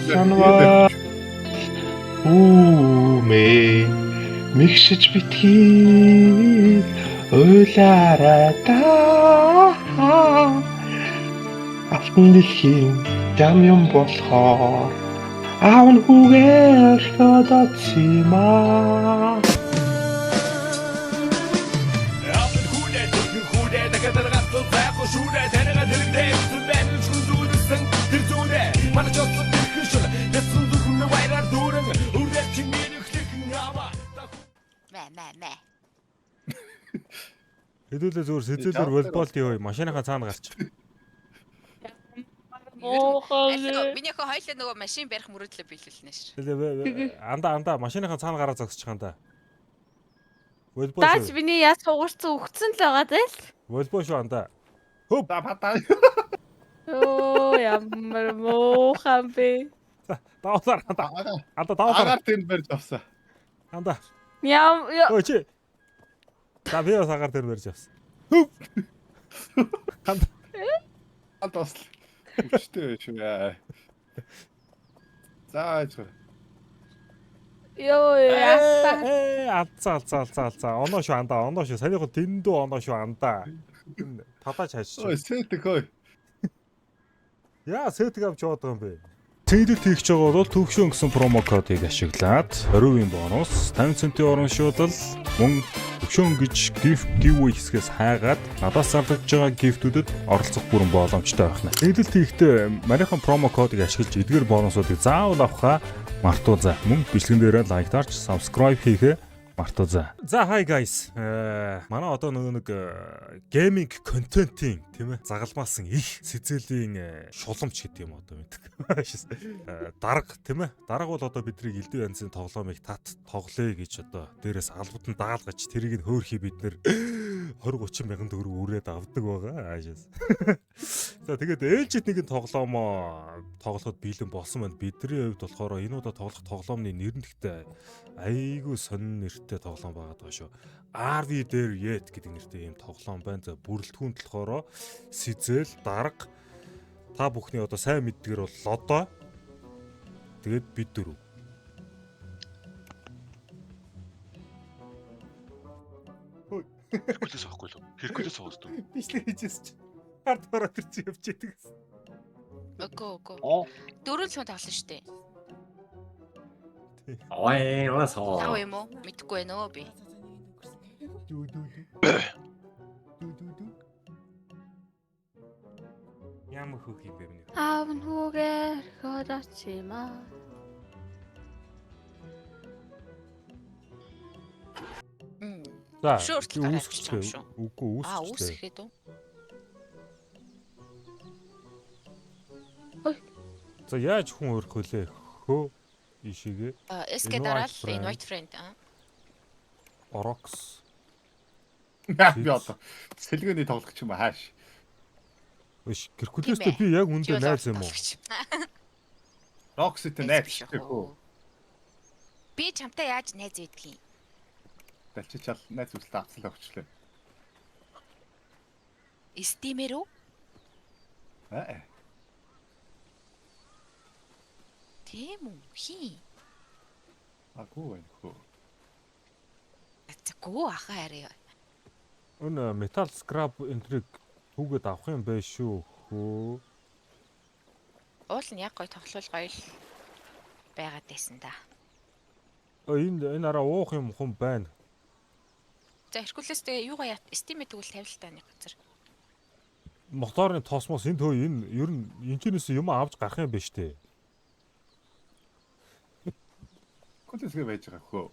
санваа үмээ мэгшиж битгий ойлаарай та автан дэлхийн зам юм болохоор аав нь хүүгээр бодоцсимаа Хэдүүлээ зүгээр сэзэлээр волейболт яваа машиныхаа цаана гарч. Миний хөө хоёлаа нөгөө машин барих мөрөдлөө биелүүлнэ ш. Андаа машиныхаа цаана гараа зогсчих хандаа. Волейбол. Даач миний яс хугарцсан өгцөн л байгаа даа. Волейбол шүү андаа. Хөп патаа. Оо ямар муухан бэ. Давсаар андаа. Андаа давсаар. Агаар тэнд барьж авсан. Андаа. Яа. Ой чи. Та би бас агаар дээр барьж авсан. Хөп. Андаа. Андаа. Үчтэй шүү. Зааж. Йоо алцаа. Оноо шүү андаа. Оноо шүү. Санийхоо дэндүү оноо шүү андаа. Татаач хайчих. Ой сэтг ой. Яа сэтг авч яваад байгаа юм бэ? Тэгэлт хийх байгаа бол төвшөө гэсэн промо кодыг ашиглаад 20% бонус, 50 центийн урамшуулал, мөн төвшөө гэж gift giveaway хэсгээс хайгаад надаас зарлагдж байгаа гифтүүдэд оролцох бүрэн боломжтой байна. Тэгэлт хийхдээ манайхан промо кодыг ашиглаж эдгээр бонусуудыг заавал авахаа мартуузаа. Мөн бичлэгэн дээрээ лайктарч, subscribe хийхээ мартуузаа. За hi guys. Манай одоо нэг гейминг контентын тийм ээ загалмаасан их сэзэлийн шуламж гэдэг юм одоо мэддэг. Дарга тийм ээ. Дарга бол одоо бидний элдв янзын тоглоомыг тоглоё гэж одоо дээрээс албатан даалгаж тэрийг нь хөөрхий бид нэр 20-30 мянган төгрөг үрээд авдаг байгаа. За тэгээд ээлжид нэгэн тоглоомоо тоглоход бэлэн болсон байна. Бидний хувьд болохоор энэ удаа тоглох тоглоомны нэрнэгтэй айгүй сонин нэртэй тоглоом байгаа даа шүү. RV дээр Yet гэдэг нэртэй ийм тоглоом байна. За бүрэлдэхүүн болохоор Сизэл, Дарга та бүхний одоо сайн мэддгэр бол Лодо. Тэгээд бид дөрөв. Хэркулес авахгүй л. Хэркулес аваад. Бичлэг хийжээс чи. Хард бараа тэр чи явж яадаг. Окей. Дөрөв л хүн тоглоно шүү дээ. Ой, яасаа. Яа юм уу? Мэдхгүй байна өө би. Ямар хөөх юм бэ миний? Аав нь хүүгээр бодоцсимаа. За, үүсчихээ. Үгүй үүсчихээ. Үүсгэхэд үү? За яаж хүн өрөх вүлээ? Хөө ишигээ. SK дараал invite friend Orox. Би одоо сэлгээний тоглох юм хааш. Өш Геркулестэй би яг үндэ найз юм уу? Roxy-тэй найз шүү. Би чамтай яаж найз байдгийг? Далчичаал найз үсэлтэй авцлаа өгчлээ. Steam-ээр үү? Тийм үү? Хий. Агуу байна хөө. Гүү ахаа арай. Өн метал скрап энтриг түүгээд авах юм байх шүү. Хөө. Уул нь яг гой тоглол гоё л байгаад байсан да. Энэ араа уух юм хүн байна. За Hercules-тэй юугаа Steam-ийг тэгвэл тавилтаа нэг газар. Моторны тосмос энэ төө энэ ер нь энэчнээс юм авч гарах юм байна штэ. Контентгээ байж байгаа хөө.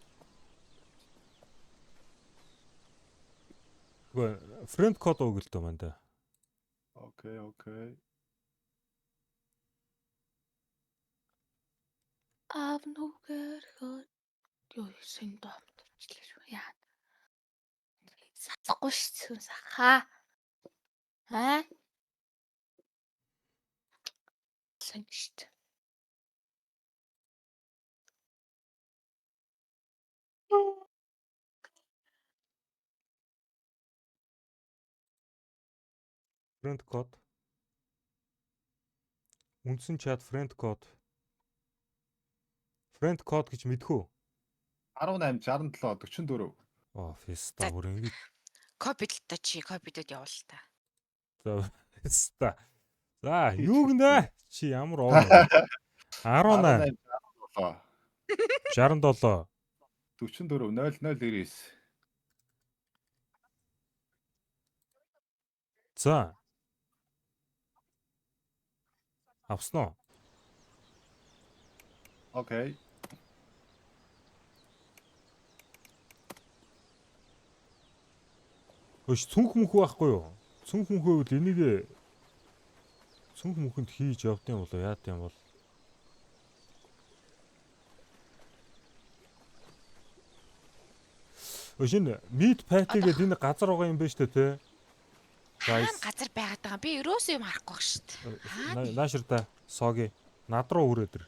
Гэхдээ френд код өгөлтөө мань да. Окей. Аав нь хүүгээр юу сэн домтлээ шүү. Яа. Сахгүй шүү саха. Сэнгшт. Френд код. Үндсэн чат френд код. Friend code гэж мэдхүү. 18 67 44. Оо, феста бүр ингэ. Копидлтаа чи копидод явуул та. За феста. За, юу гэнэ? Чи ямар оо вэ? 18 67 44 0099. За. Авсноо. Окей. Өш цүнх мөнх байхгүй юу? Цүнх мөнхөө бол энийг цүнх мөнхөнд хийж явдсан болоо яат юм бол. Өш энэ meat patty гэдэг энэ газар байгаа юм байна шүү дээ, тэ. Хаана газар байгаад байгаа. Би ерөөсөө юм харахгүй байх шүү дээ. Нааширта сооги над руу хүрээдэр.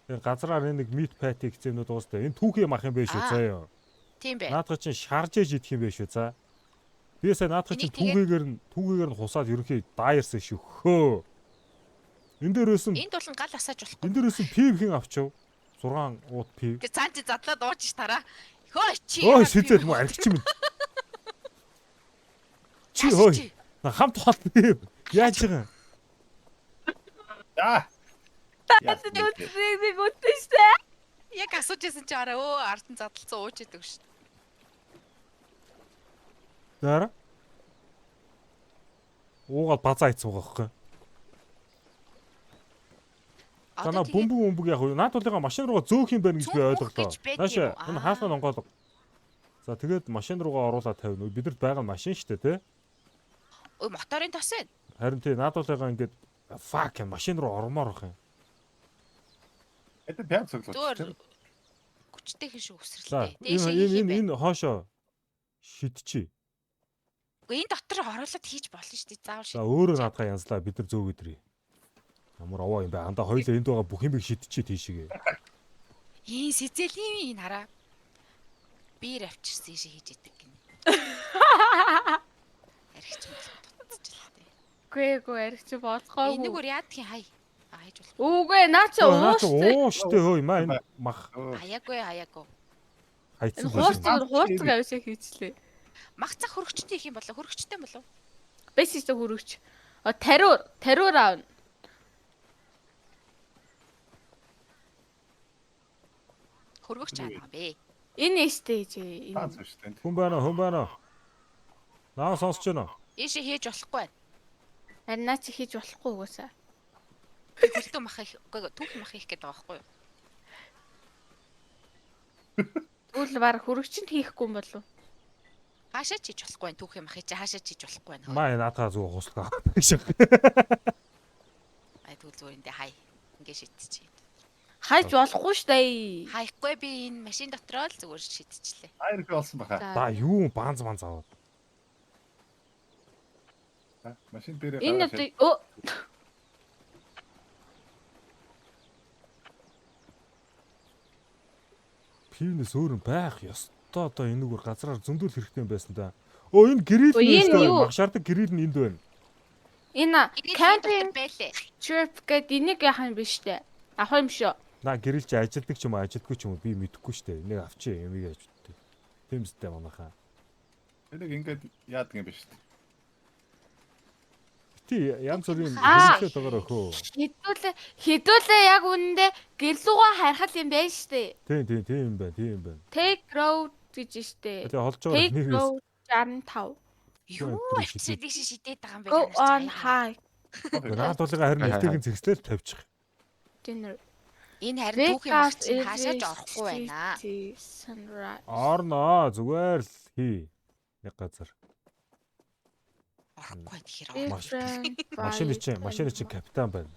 Тэгээ газраар нэг meat patty гэцэнүүд уустай. Энэ түүхий мах юм байна шүү заяа. Тийм бай. Наадах чинь шаржээж идэх юм байна шүү за. Би сая наадах чинь түүхийгээр нь хусаад ерөнхий дайерсэн шүү хөө. Энд дээрээс нь Энд бол гал асааж болохгүй. энд дээрээс нь пивхийн авчив. 6 ууд пив. Тэг цаан чи задлаад ууж ш тараа. Хөө чи. Ой сэтэд мө аригч юм. Чи ой. На хамт хол пив. Яаж байгаа? Нэг үттэйштэй. Яг асууж ясан чи араа өө ардан задлцсан ууж идэг ш. Нара. Уугаад базаа хийцэн байгаа байхгүй. Танаа бөмбөг яг наад тулыгаа машин руугаа зөөх юм байна гэж би ойлголоо. Нааша энэ хаалгын онгоолго. За тэгээд машин руугаа оруулаад тавина. Бидэрт байгаа машин шүү дээ, тэ? Ой моторын тос ээ. Харин тий наад тулыгаа ингээд fuck машин руу ормоор байх юм. Это пяц Зөөр согласен. хүчтэй хин шиг За өсрэлтэй. Дээшээ хийх юм байна. энэ хоошоо шидчи. Үгүй энэ дотор оруулаад хийж болно шүү дээ. Заавал За өөрөө наадгаа янзлаа бид нар зөөгөө дрий. Ямар овоо юм бэ? Андаа хоёлаа энд байгаа бүх юмыг шидчи тийшээ. ийм сэзэлийн энэ хараа. Бир авчирсан шиг хийж идэг гинэ. Аригч юм дутчихлаа тий. Гүй аригч болохгүй. Энэгээр яадгийн хай. Хайж болох. Үгүй наа чи ууштай. Оо штэ хөөе маа энэ мах Хаяагүй. хайцсан Энэ хуурцгаар хуурцаг авшаа хийчлээ. Мах цах хөргөчтэй их юм болоо. Хөргөчтэй болов. Бэсistä хөрөгч. Тариур аавна. Хөргөгч аа бэ. Энэ эстэй жий. Пяц шүү дээ. хүн байна. Наа сонсож байна. Ийшээ хийж болохгүй байна. Харин наа чи хийж болохгүй угаасаа. Хөлтөө мах их түүх мах их гэдэг байгаа байхгүй юу? Тэгвэл баг хөрөгчөнд хийхгүй юм болов. Хаашаа ч хийж болохгүй байна. Түүх мах чи хаашаа ч хийж болохгүй байна. Маа наадгаа зүг хуслаа. Шиг. Ай тэгвэл зүгээр энэ хай. Ингээ шидчихье. Хайж болохгүй штэ. Хаяхгүй би энэ машин дотроо л зүгээр шидчихлээ. Хайр их болсон баха. Да юу банз аваад. Машин дээр Энэ оо Пивнес өөр нь байх ёстой одоо энэгээр газраар зөндөл хэрэгтэй юм байсан да. Оо энэ гэрил Оо, энэ нь юу? мах шаардаг гэрил нь энд байна. энэ Кампинг camping байлээ. trip гэдэг энийг яах юм бэ штэ. Авах юм шүү. На гэрил чи ажилдаг ч юм уу ажилдаггүй ч юм уу би мэдэхгүй штэ. Энийг авчи юм яаж үтээ. Тэмстэй манайхаа. энийг ингээд яадаг юм биш үү? Ти янз бүрийн Аа. хэрэглээд байгаа хөө. Хідүүлээ яг үнэндээ гэрлүүгөө харахад юм байна штэ. Тийм юм байна. Take road гэж штэ. Тэгээ холж байгаа Take нэгээс road 65. Юу Өдрөө авчирд ийш шидээд байгаа юм бэ? Go on high. наад тулыгаа харин нэлтэйгэн зэгслэл тавьчих. Dinner. Энэ харин түүх юм Breakfast чи is хаашаач орохгүй байна. Sunrise. Орноо зүгээр л хий. Нэг газар. Орохгүй тэгэхээр Different Машины чинь капитан байна.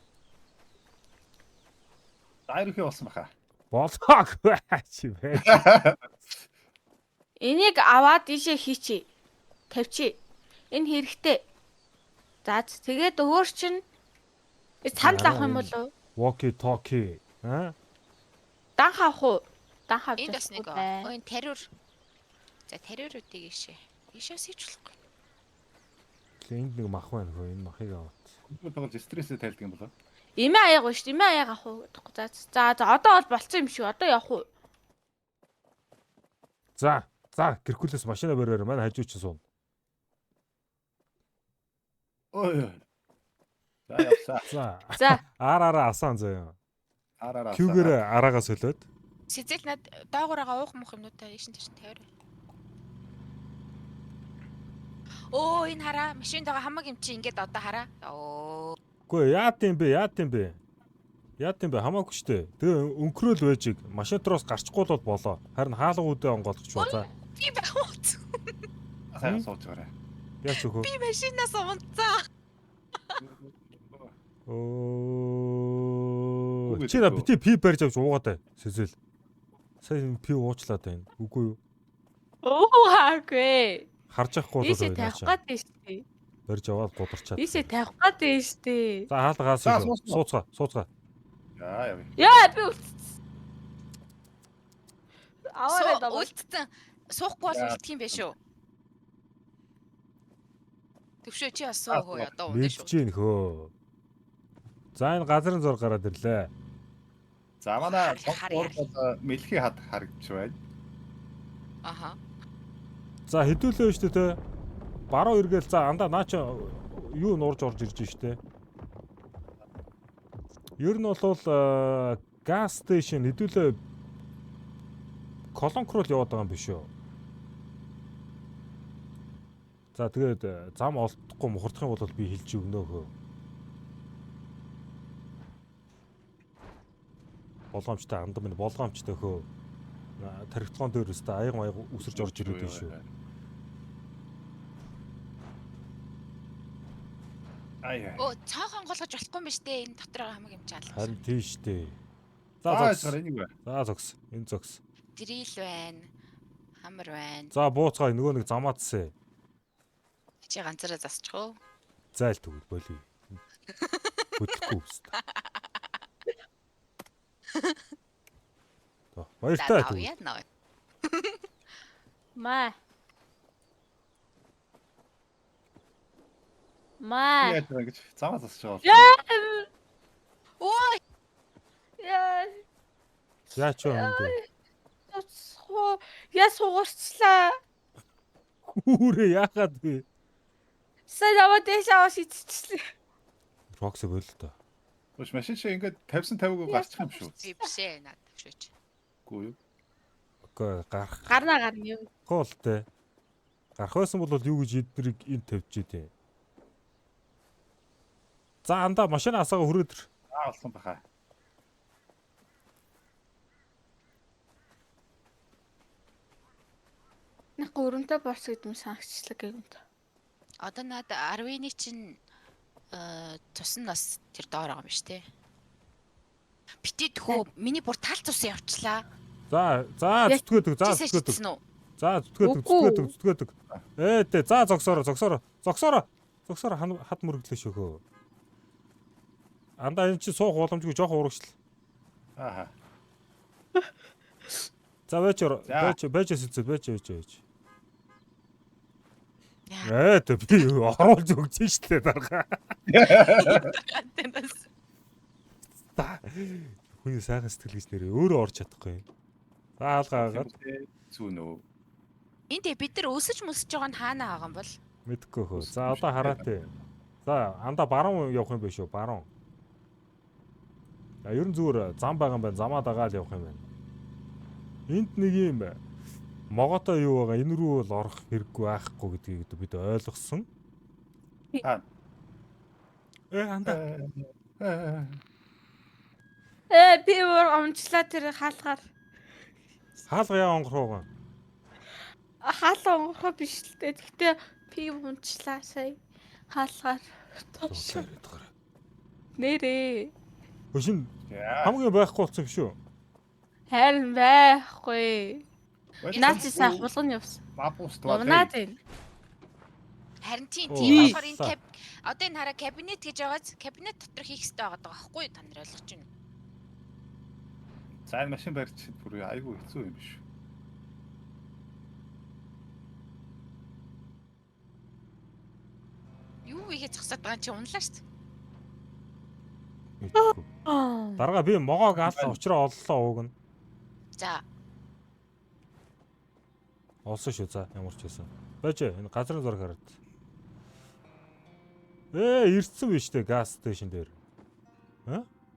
Хайр их болсон баха. Болоогүй чи бай. Энийг аваад ийшээ хийчи. Тавьчи. Энэ хэрэгтэй. За тэгээд өөр чин санал авах юм болов? Walkie talkie. Аа? Дан хаах уу? Дан хавж энд бас нэг бай. ой тариур. За тариуруудыг ийшээ. Ийшээс хийж болохгүй. Энд нэг мах байна хөө. Энэ махыг аваад. Бүгд тоглож стрессээ тайлдаг юм болоо. Имээ аяг уу шүү. Имээ аяг авах уу гэдэггүй. За одоо бол болцсон юм шүү. Одоо явах уу? За Геркулес машина бариараа манай хажуу чи суун. Ой. За явсаа. За араараа асаан заяа. Араараа. Кюгээр араагаас хөлөөд. Сэзэл над доогуураага уух мөх юмнуудаа ийшин тийш тавиар. Оо энэ хараа машинд байгаа хамаг юм чи ингээд одоо хараа. Оо. Үгүй яат юм бэ? Хамаагүй штэ. Тэгээ өнкрөөл байжиг машин дотроос гарчихгүй бол болоо. Харин хаалга үдээ онгоолгоч ба. За. Би бахууц. Сайн сууж гараа. Яач өгөө. Би машинаас унцаа. Оо. Чи на бити пи барьж авч уугаад бай. Сэзэл. Сайн пи уучлаад байна. Үгүй юу? Оо хаагүй. Харж авахгүй бол Ийшээ тавих гэдэг штэ. барьж аваад гударчаад. Ийшээ тавих гэдэг штэ. За хаалгаас сууцгаа. Яа. Яа би аваарай даа. Үлдсэн. Суухгүй бол үлдэх юм биш үү? Төвшөө чи бас суу хөө одоо унаа шүү. Мэдж гин хөө. За энэ газрын зур гараад ирлээ. За манай Харъя. мэлхий хад харагдж байна. Аха. За хэдүүлээ шүү дээ. Баруун эргээл за андаа наача юу нурж орж ирж штэ. Ер нь бол газ стейшн хэдүүлээ колонк руу яваад байгаа юм биш үү? За тэгээд зам олдохгүй мухардах юм бол би хэлж өгнө хөө. Болгоомжтой андам минь болгоомжтой хөө. Тархитгоон дээр өстө аяг маяг үсэрж орж ирээд байна шүү. Ай. Оо цаахан голгож болохгүй юм биш дээ. Энэ дотор байгаа хамаг юм чи алах. Харин тийш дээ. За За энийг бай. За зогс. Энэ зогс. Дрил байна. Хамар байна. За бууцгаа нөгөө нэг замаадсэ. Чи ганцаараа засчих уу? Зайл төгөл боли. Хөдлөхгүй үст. За баяртай төгөл. Яа наа. Маа. Яа гэж замаас асууж байгаа. Яа. Ой. Яа. Яач юм бэ? Я сугарчлаа. Хүүрээ яахад вэ? Сайн аваад дэш аваад шийдчихлээ. Рокс өгөөл л доо. Гош машин шиг ингээд 50-50-г гарчих юм шүү. Би бишээ наад төвшөөч. Үгүй юу? Окей гарах. Гарна юу. Гоолтэй. Гарах байсан бол юу гэж эднэрийг энд тавьж идэ. За андаа машина асаага хүрээд ир. Болсон баха. Нэг өрөнтэй борс гэдэг юм санагчлаа гэнт. Одоо наад 10-ны чинь цус нь бас тэр доор байгаа юм биш үү? Бити тхөө миний бүр тал цус явчлаа. За зүтгөөдөг. Зүтгөөдөг. Тэ за зогсоороо. Хад мөрөглөө шөхөө. Андаа энэ чи суух боломжгүй жоох урагшл. Ааха. За байж. Тэ би оруулж өгч штэ дарга. Хүний сайхан сэтгэл гэж нэрээ өөрөө орж чадахгүй. За хаалгаагаад Зүүн үү. Энд бид нар өсөж мөсөж байгаа нь хаана байгаа юм бол? мэдгүй хөө. За одоо хараатай. За андаа баруун явах юм биш үү? Баруун. Ер нь зүгээр зам байгаа юм байна. Замаа дагаад явах юм байна. Энд нэг юм моготой юу байгаа. Энэ рүү бол орох хэрэггүй байхгүй гэдгийг бид ойлгосон. Аа. Андаа. Би өөр амжлаа тэр хаалгаар. Хаалга яа онгорхоо. Хаалга онгорхоо биш л дээ. Гэхдээ би унчлаа сая. Хаалгаар. Нэрээ. Хөшин Яа. хамгийн байхгүй болсон юм шүү. Харин байхгүй. Наач сайн хулган явсан. Бабус Унаад байна. Харин тийм Оо, болохоор энэ одоо энэ хараа кабинет гэж байгааз кабинет дотор хийх хэрэгтэй байгаа байхгүй юу? Та нар ойлгож байна уу? Сайн машин барьж бүр айгүй хэцүү юм биш. Юу ийгээ зогсоод байгаа чи унлаа шүү дээ. Мэдгүй. Аа. Дарга би могоог аллаа учраа оллоо ууг нь. За Олсон шүү за ямар ч байсан. Байж энэ газрын зураг хараад. Ирсэн биз дээ газ стейшн дээр.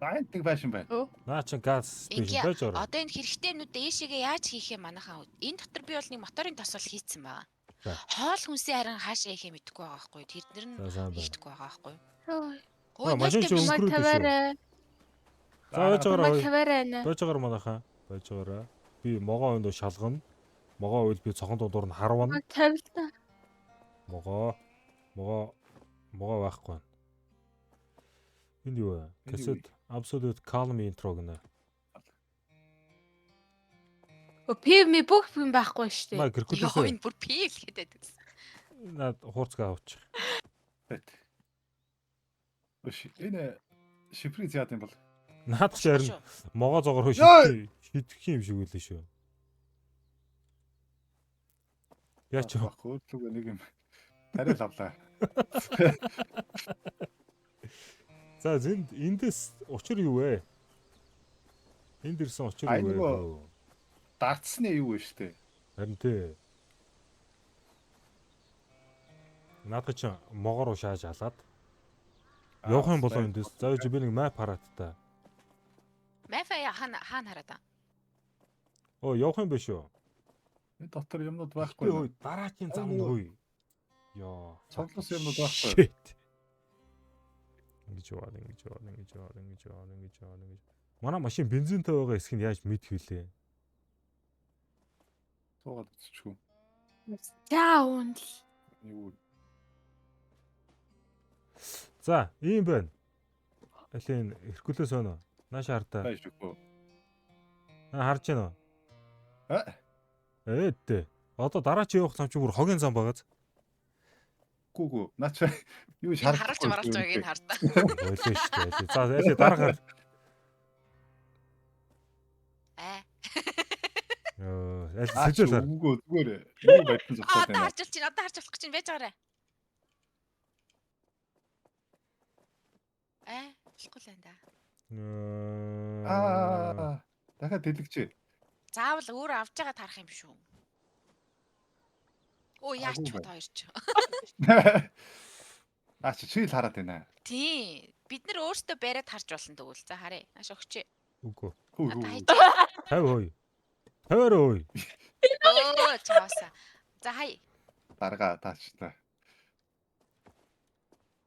Байнтэг байшин байна. Наа чи газ стейшн ингээ байж ороо. одоо энэ хэрэгтэйнүүд ээшигээ яаж хийх юм манайхаа. Энэ дотор би бол нэг моторын тосол хийцэн байгаа. За. Хоол хүнсээ харин хаашаа хийхээ мэдэхгүй байгаа байхгүй. Тэрнэр нь За сайн байна. хийхдэггүй байгаа байхгүй. Аа, машин чи Маг өнгөрөөд шүү. таваарай. За байж Маг байгаараа. таваарай нэ. Байж байгаараа манайхаа. Байж байгаараа. Би могоо өндөө шалгана. Могоо үйл би цохон дундуур нь харвана. Маг тавилтаа. Могоо байхгүй. Энд юу вэ? Энд юу Cassette Absolute Calm intro гэнэ. Пив ми бүх юм байхгүй шүү Маа дээ. Йоо гэрхүүлээсээ энэ бүр пийл гэдэг гэсэн. наад хуурцгаа авчих. Бэт. Өш энэ шифрийн зяад юм бол. Наад чи харин могоо зогоор хөө Ёй! шидэх юм шиг үлээ шүү. Яач вэ? Хөөдлөг нэг юм. Тарил авлаа. За эндээс учир юу вэ? Энд ирсэн учир Ай, юу вэ? нөгөө- Дартсны юу вэ штэ. Харин тий. Наадах чи могоор уу шааж халаад явах юм болоо эндээс. За чи би нэг map хараад та. Мафа хаана хараад аа. Оо явах юм биш үү? Энэ дотор юмнууд Ой байхгүй. дараачийн зам нь хөөе. Яа. Цоглос юмнууд байхгүй. Shit. Ингэж яваа. Манай машин бензинтэй байгаа эсхийг яаж мэдх вүлээ? Суугаад үзчихв. За үн. Юу. За, ийм байна. Алийн Hercules өнө. Нааш хартаа. Байж үгүй. Харж байна уу? А? Тэ. Одоо дараа чи явах зам чи бүр хогийн зам байгааз. Гүгүү. Наач юу Энэ харуулж маруулж байгааг энэ хартаа. Болоо шүү дээ. За, яли дараа хар. Аль сэжэл хар. Үгүй зүгээр. Юу байдсан зогсоод Одоо байна. харж чинь одоо харж болох гэж чинь байж байгаарай. Болохгүй л энэ да. Дахиад дэлгэжээ. Заавал өөрөө авч байгаа тарах юм шүү. Оо яач Агуу чод хоёр ч. Наач чи л хараад байна. Тий. Бид нар өөрсдөө бариад харж болно тэгвэл. За харъя. Нааш өгч. Үгүй. Хүү Одоо хүү. хайж. 50 хөөе. 50 хөөе. Оо чааса. За хай. Дарга таачлаа.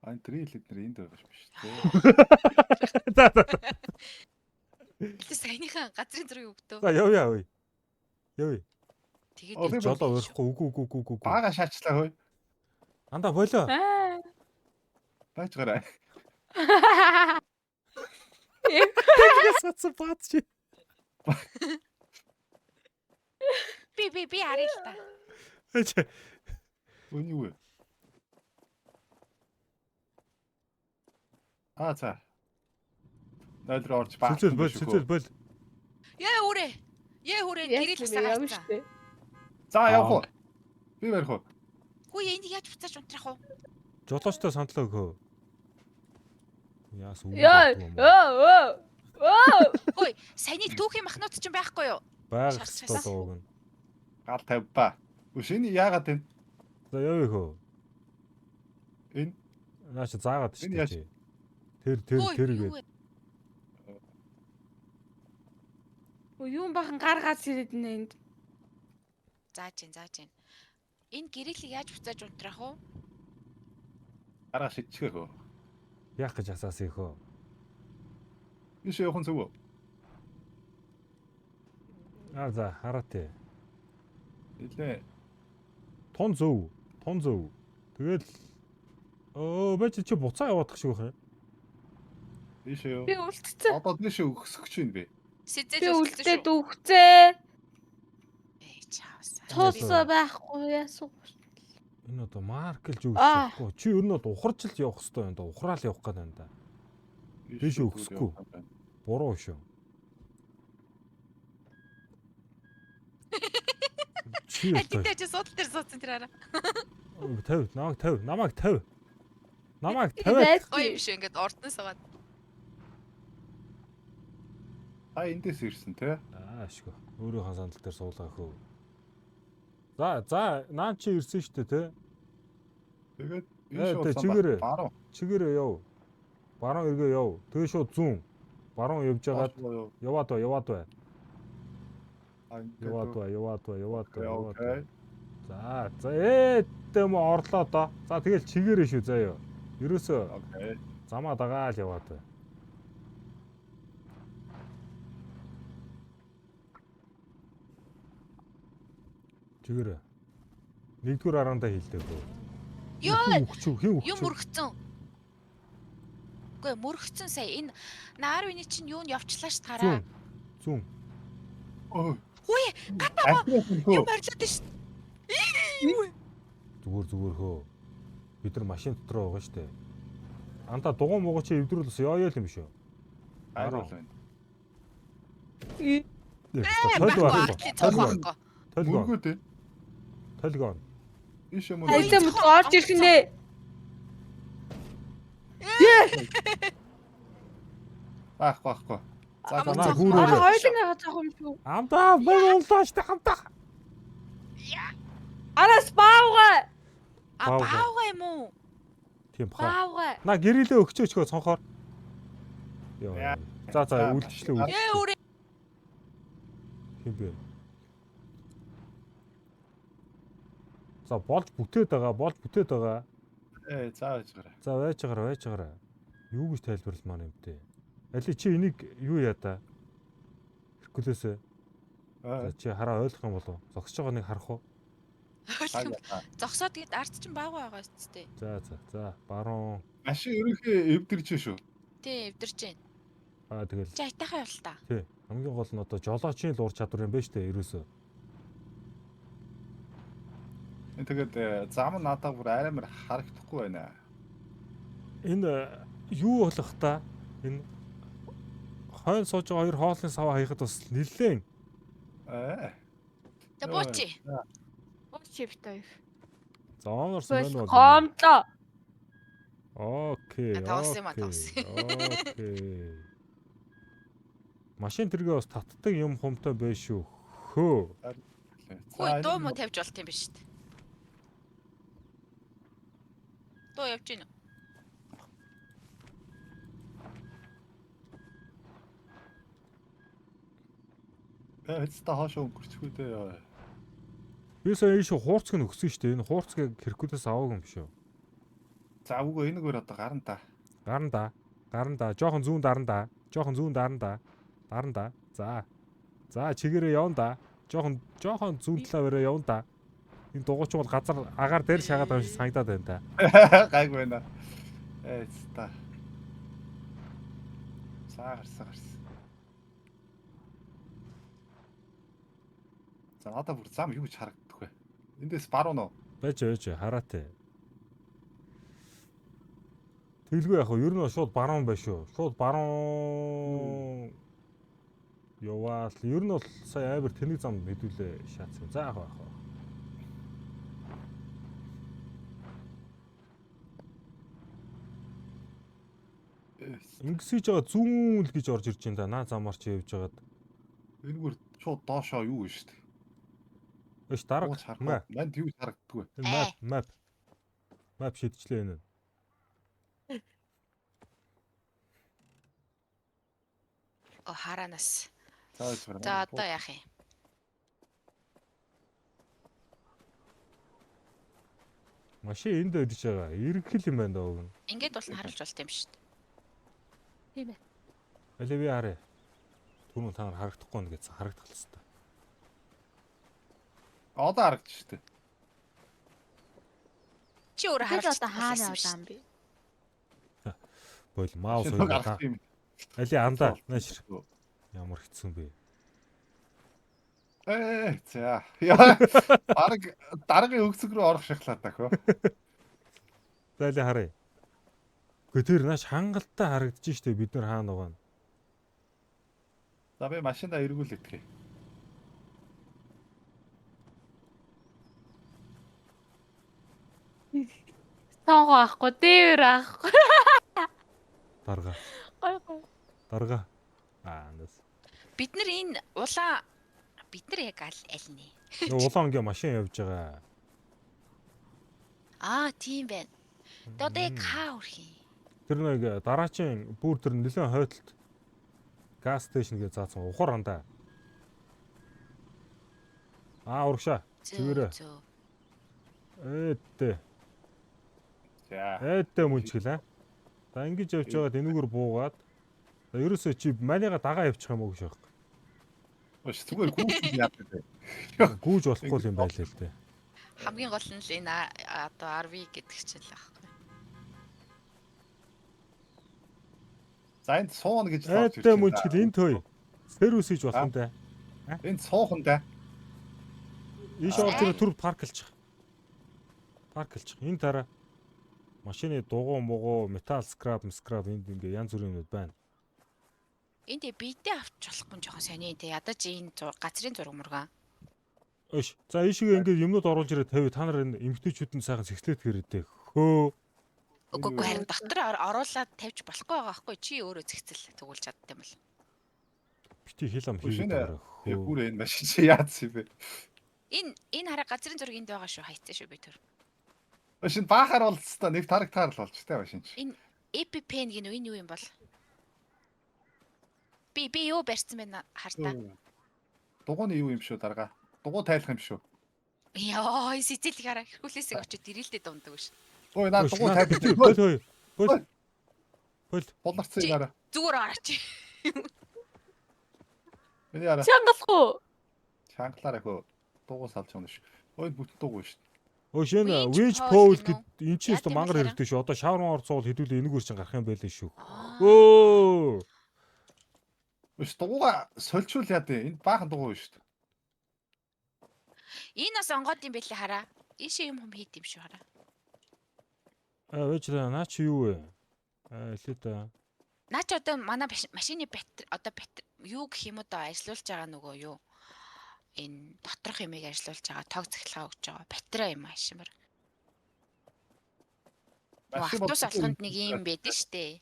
Ань трилэд нэр энд байгаа шүү дээ. Тэ саяныхаа газрын зургийг өгдөө. За явъя хөөе. Явъя. Тэгээд Би Жолоо өрөхгүй. Үгүй. Бага шаачлаа хөөе. Анда болоо. Аа. Байж гараа. Сацсан бат чи. би харъя л та. Үний юу вэ? За. Нойлроо орж баа. Сэжэл бол. Яа үрээ. Гэрэл Яасан усаа юм гарцаа. шүү дээ. За явах уу? Би барих уу? Хүү энийг яаж буцааж унтрах уу? Жолоочтой сандлаа өгөө. Яас үү. Оо. Хөөе, саяны түүхийн махнууд ч байхгүй юу? Байгаль хэвээр дууг нь. Гал 50 ба. Үшэний яагаад энэ? За явъя хөө. Энэ Наач заагаад Энэ яаж- шүү дээ. Тэр гээ. Юу бахан гар газ ирээд нэ энд. Зааж. Энэ гэрэлийг яаж буцааж унтрах уу? арга шидчихээ хөө. Яах гэж асаасан хөө. Биш явах нь зөв үү? За хараатай. Илээ. Тон зөв. Тэгэл бач чи буцаа яваадах шиг байна. Биш юу? Би үлдчихсэн. Одоо биш өгсөж чинь би. Би Сэзэл үлдээд үхцээ. Чааса. Цуусаа байхгүй яасуу. Энэ одоо маркэлж Аа. өгсөхгүй. Чи ер нь одоо ухарч л явах хэрэгтэй юм да. Ухраал явах гэдэг юм да. Биш өгсөхгүй. Буруу шүү. Чи одоо Тэд чи судал дээр суудсан тэр араа. 50, намайг 50. Намайг Би 50. Гоё юм шүү ингээд ордон суугаад. Та эндээс ирсэн те. Ашгүй. Өөрийнхөө сандал дээр суулгаа хөө. За наа чи ирсэн шүү дээ те. Тэгээд Тэ чигээрээ. баруун. Чигээрээ яв. Баруун эргээ яв. Тэгээ шууд зүүн. Баруун явж байгаад яваад бай. Яваад бай. Окей. За дэм орлоо доо. За тэгэл чигээрээ шүү заяа. Ерөөсөө Окей. замаа дагаал яваад бай. Чигээрээ. Нэгдүгээр араандаа хилдэг бөө. Ёо, Хин юм мөргцэн. Үгүй мөргцэн сая энэ Нарвины чинь юунд явчлаа ш тараа. Зүүн. Ой. Хүй гатаа Хөө. юм арилаад ш. Зүгээр хөө. Бид нар машин дотор байгаа штэ. Анда дугуй муугаа чи эвдрүүлээс яа яа юм биш үү? Айрал байна. Толгоо. Мөргөө дээ. Толгоо. Иш юм уу? Хайзаа мод орж ирэх нэ. Байхгүй. За Ама наа цог- гүүрээ. Хоёулын хацаах юм шүү. Амдаа болоо штэ хамтаа. Араас баавга. Баавга юм уу? Тийм баха. Баавга. На гэрэлээ өгчөөчгөө цонхоор. Йоо. Яа. За үлдчихлээ. Ээ үрээ. Хин бэ. За болж бүтээд байгаа. За байж гараа. За байж гараа. Юу гэж тайлбарламаа юм бэ? Али чи энийг юу яа та? Хэркулээсээ. За чи хараа ойлгох юм болов? Зогсож байгаа нэг харах уу? Зогсоод гээд арт чинь баавга байгаа үсттэй. За баруун. Машин ерөнхий эвдэрч шүү. Тэ эвдэрч байна. Тэгэл Чи айтайхаа явал та. тий. Хамгийн гол нь одоо жолоочийн л ур чадвар юм байна штэ ерөөсөө. Тэгээд зам надад бүр араймар харагдахгүй байна. Энэ юу болох та? Энэ хойно сууж байгаа хоёр хоолны сав хаяхад бас нэлээд Тэ буучи. Чивтэй. за онгорсон байна уу? Комлоо. Окей. Тавсан юм аа, тавсан. Окей. Машин тэргээ бас татдаг юм хумтай байж шүү. Хөө. Хүй дуу муу тавьж болт юм биш үү? Дуу явж гин үү? Хэцтэй хаашаа өнгөрчихгүй дээ. Би сая ийш хуурцг нь өгсөн шүү дээ. Энэ хуурцгийг Хэркулээс аваагүй юм биш үү? За үгүй энэгээр одоо гарна та. Гарна да. Жохон зүүн дарна да. За чигээрээ явна да. Жохон зүүн талаараа явна да. Энэ дугуйч бол газар агаар дээр шагаад байгаа юм шиг санагдаад байна та. Гайгүй байна. Хэцтэй. Саарсан. За надад бүр зам юу гэж харагддаг вэ? Эндээс баруун уу? Байж хараатай. Тэглгүй яг хөө ер нь шууд баруун байна шүү. Шууд баруун яваал. Ер нь бол сая амар тэнэг зам хэдүүлээ шаацсан. За яг. Ингэсэж байгаа зүүн л гэж орж ирж байна да. Наа замаар чи явж байгаад. Энэгээр шууд доошоо юу вэ шүү дээ. Эш дарга. Манд юу харагддаг вэ? Map шидчихлээ энэ. Хараанаас. За Одоо яах юм? Машин энд өдөж байгаа. Иргэл юм байна даа өг. Ингээд бол харуулж болт юм шүү дээ. Тийм ээ. Аль би харъя. Түрүүн та нар харагдахгүй нэг гэсэн харагдах л хэвээр. Одоо харагдчих шүү дээ. Чи өөрөө Тэгээд харуулж одоо хаана яваа юм бэ? Бойл маус Шинэ уу гарах та. юм. Али андаа нааш ямар хэцүү бэ? За. Яа. Дараагийн өгсөг рүү орох шахлаа тахөө. За али харъя. Гэхдээ тэр нааш хангалттай харагдчих штэ бид нар хаана байгаа. За би машиндаа эргүүл итгэе. Тоогоо ахгүй, дээр ахгүй. Дарга. Гой. Дарга. Нас. Бид нар энэ улаан бид нар яг аль нэ? Улаан ингээ машин явж байгаа. Аа, тийм байна. Тэгээ одоо яг хаа үрх юм? Тэр нэг дараачийн бүр тэр нэлээд хойдолд газ стейшн гэж заасан ухар андаа. Урагшаа. Зүгээрээ. Ээдээ. За. Ээдээ мөнчгэлээ. За ингэж явж байгаад энүүгээр буугаад ерөөсөө чи манийга дагаа явчих юм уу гэж байна. Ш зүгээр гүүж яадаг вэ? Гүүж болохгүй юм байлээ л дээ. Хамгийн гол нь л энэ одоо RV гэдэг чинь л байхгүй. За энд суун гэж Ээдээ мөнчгэл энэ төй. Сервис хийж болох юм даа. Энд суухан даа. Ийш орж ирээ түр парклчих. Парклчих. Энэ дараа машины дугуй мугуу, металл скраб энд ингээ янз бүрийн юмуд байна. Энд бидээ авч болохгүй жоохон сони те. Ядаж энэ газрын зураг мургаан. Өш. За ийшээ ингээ юмнууд оруулж ирээ тавь та нар энэ эмгтээчүүд нь сайхан сэгслээд хэрэг хөө. Үгүй харин дотор оруулаад тавьж болохгүй байгаа байхгүй чи өөрөө зэгцэл тэгүүлж чаддаг юм бол. Бити хил ам хийгээд байгаа. Яг бүр энэ машин чи яац юм бэ? Энэ хараа газрын зураг энд байгаа шүү хайцсан шүү би тэр. Машин баахаар бол та нэг тарагтаар л болж тээ машин чи. Энэ EpiPen гэнэ энэ юу юм бол? Би юу барьсан бэ хартаа. Дугуйны юу юм шүү дарга. Дугуй тайлах юм шүү. Яа, сэтэл хараа хэрхүүлээсээ очиж ирэлдээ дунддаг биш. Ой наа дугуй тайлах. Бол. Боларцсан яраа. Зүгээр араач. Миний яраа. Чангалах уу? Чангалаараа хөө. Дугуй салж байгаа юм шүү. Ой бүтэн дугуй шүү. Шин winch pole гэд эн чинь өстө мангар хэрэгтэй шүү. Одоо шаврын орцоол хэдүүлээ энэгээр чинь гарах юм байлээ шүү. Өө. Өш дугуйга сольчул яа дээ. Энд баахан дугуй шүү. Энэ бас онгоод юм байлээ хараа. Ийшээ юм хийд юм шүү хараа. Вэжлээ наа чи юу вэ? Элээ та. Наа чи одоо манай машины батаре одоо юу гэх юм одоо ажиллуулж байгаа нөгөө юу? Энэ доторх юмыг ажиллуулж байгаа тог цахилгаан өгч байгаа батарей юм аашмар. Автобус алханд нэг юм байдэн штэ.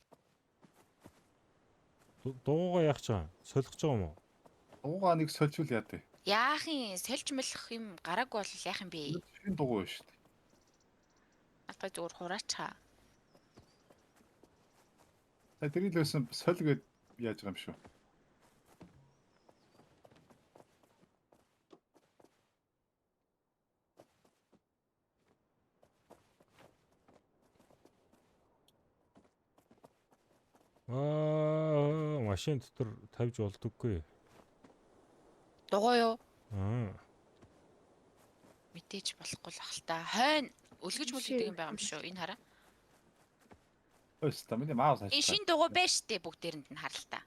Дугуйгаа яах чам? Солих ч юм уу? Дугуйга нэг сольчул яа дээ. Яах юм сольж мөлөх юм гараагүй бол яах юм бэ? Энэ дугуй шүү. Атга зүгээр хураачаа. За тэрийг л өсөн соль гээд яаж байгаа юм шүү. Машин дотор тавьж болдоггүй. Дугуй юу? Мэдээж болохгүй л ахaltaа. Хойно өлгөж мүлгдэг юм байгаа юм шүү. Энэ хараа. Өс та миний маус Энэ шин дугуй байна штэ бүгдээрэнд нь харалтаа.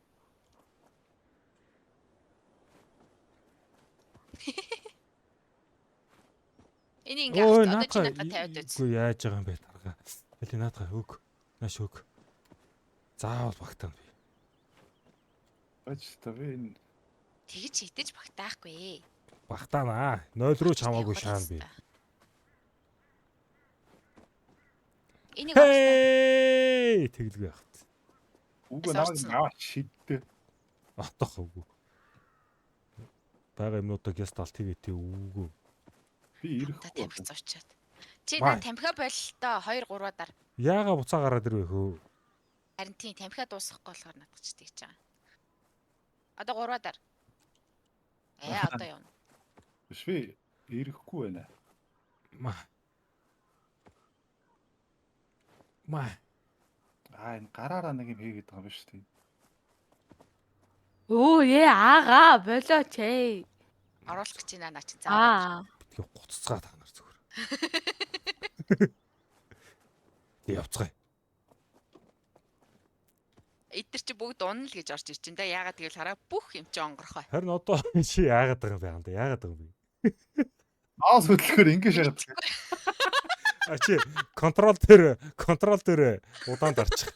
Энэ ингээ одоо чи надад тавиад үз. Үгүй яаж байгаа юм бэ тарга. Эли наадгаа өг. Нааш өг. Заавал багтаана би. Бач та би энэ Тэгж хитэж багтаахгүй. Багтаана. 0 руу ч хамаагүй шаана би. Энийг авах. Тэглгүй яхад. үгүй наваа шидтэй. Атах үгүй. Бага юмнуудаа гэс талт хийгээтэй үгүй. Би ирэх. Та тамхи зуучаад. Чи наа тамхиа бололтоо 2 3-аар. Яага буцаа гараад ирвэ хөө. Харин тийм тамхиа дуусгахгүй болохоор надад ч тэгж байгаа. Одоо 3-аар. Одоо явна. Биш би ирэхгүй байна. Маа. Энэ гараараа нэг юм хийгээд байгаа юм биш үү? Өө аага болооч ээ. Оруулах гэж байна наа чи заа. Битгий гуццгаа та нар зүгээр. Явцгаая. Эдгэр чи бүгд унна л гэж орж ирчин да. Яагаад гэвэл хараа бүх юм чи онгорхой. Харин одоо чи яагаад байгаа юм бэ хандаа? Яагаад байгаа юм бэ? Маус хөдлөхөр ингэ шахаад. Чи контрол дээр удаан дарчих.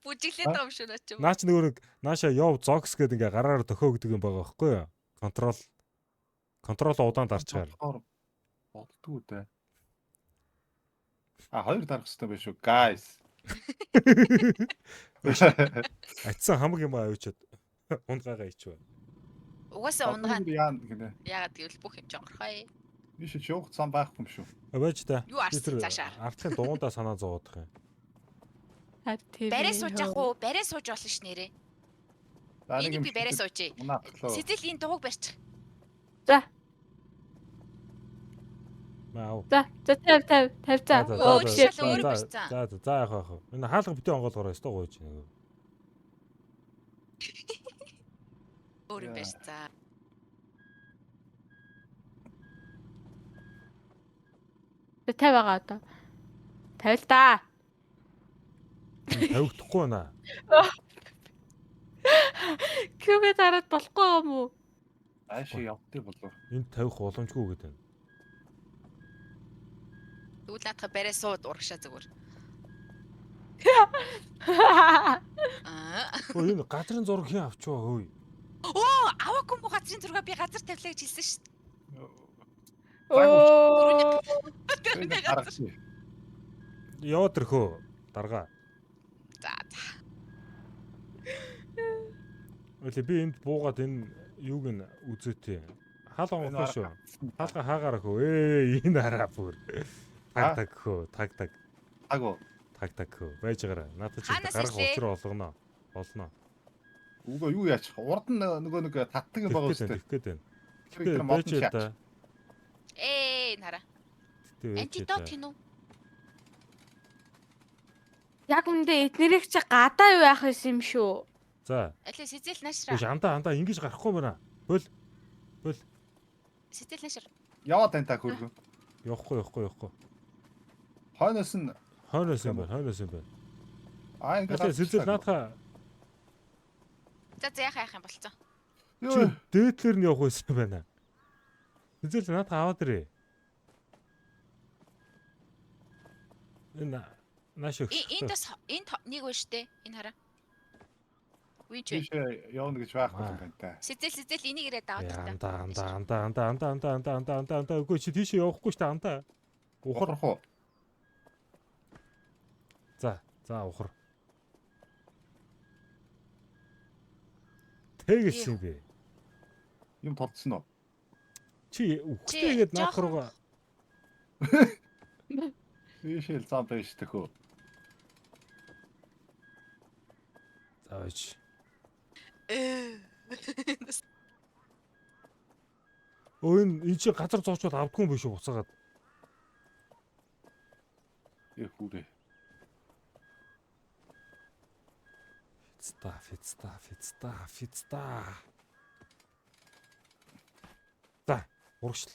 Бүжиглээд байгаа юм шүү наа чи. Наач нөгөө нааша яв зогс гэдэг ингээ гараар төхөөгдөг юм байгаа байхгүй юу? Контрол удаан дарчихаар. Болдгоо дээ. 2 дарах хэрэгтэй байх шүү. Guys. Атсан хамаг юм авчиад ундгаагаа ичвэ. Угаасаа унгаан Яан гинэ. яагаад гэвэл бүх юм жонгорхой. Биш ч явах зам байхгүй юм шүү. Байж та. Юу арсан цаашаа? Артлын дугуйдаа санаа зовоодох юм. Барай сууж явах уу? Барай сууж болно ш нэрээ. Энийг би барай суужээ. Сэтэл энэ дугуйг барьчих. За. Маа. За 50 за. Өө жишээл өөрөө барьцсан. За яах. Энэ хаалга битээ онгоолгороо өстө гойж нэг. Өөрөө барьцсан. За 50 байгаа одоо. 50 л да. Тавигдахгүй байна. Кюгээ дараад болохгүй юм уу? Ааши явдгийг болов. Энд тавих боломжгүй гэдэг юм. Тэгвэл наадах барай сууд урагшаа зүгээр. Аа. Өө энэ газрын зураг хэн авчваа хөөе. Оо, аваагүй мó газрын зураг би газар тавилаа гэж хэлсэн шүү дээ. Оо. Яваад ирхөө дарга. За. Өглөө би энд буугаад энэ юуг нь үзээтэй. Хаалга онгохгүй шүү. Хаалга хаагаар хөө. Энэ хараа бүр. Таг хөө. Таг. Агуу. Таг хөө. Байж гараа. Надад чи Хаанаас гарах ирлээ? учраа олгоно. Олно. Үгүй юу яачих. Урд нь нөгөө нэг татдаг байгаа үстэй. Тэгэхэд байна. Тэр Байж модон шат. та. Нара. Антидот хийнү? Яг үндэ эднэрийг чи гадаа юу яах юм шүү. За. Алей сэтэл наашраа. Биш андаа ингэж гарахгүй байна. Бөл. Сэтэл наашраа. Яваад байна та хөргөө. Явахгүй. Хойноос нь Хойноос юм байна. ингээд Сэтэл наатаа За яах юм болцсон. чи дээдлэр нь явах байсан байна. Сэтэл наатаа аваад ирээ. Энэ нааш өгч. Эндээс энд нэг байна штэ. Энэ хараа. Үгүй ч. Биш явна гэж байхгүй юм байна та. Сэтэл энийг ирээд аваад та. Андаа. Үгүй чи тийш явахгүй шүү дээ андаа. Ухар. Ухрах уу? За ухар. Тэгээс юм бэ. Юм толцсон уу? Чи үхтэйгээд наах руугаа. Ийшэл зам байж тэхөө. Заавч. Энэ чи газар зоочвол авдгүй юм биш үү уцаагаад. Хүүрээ. Фицта. За, урагшил.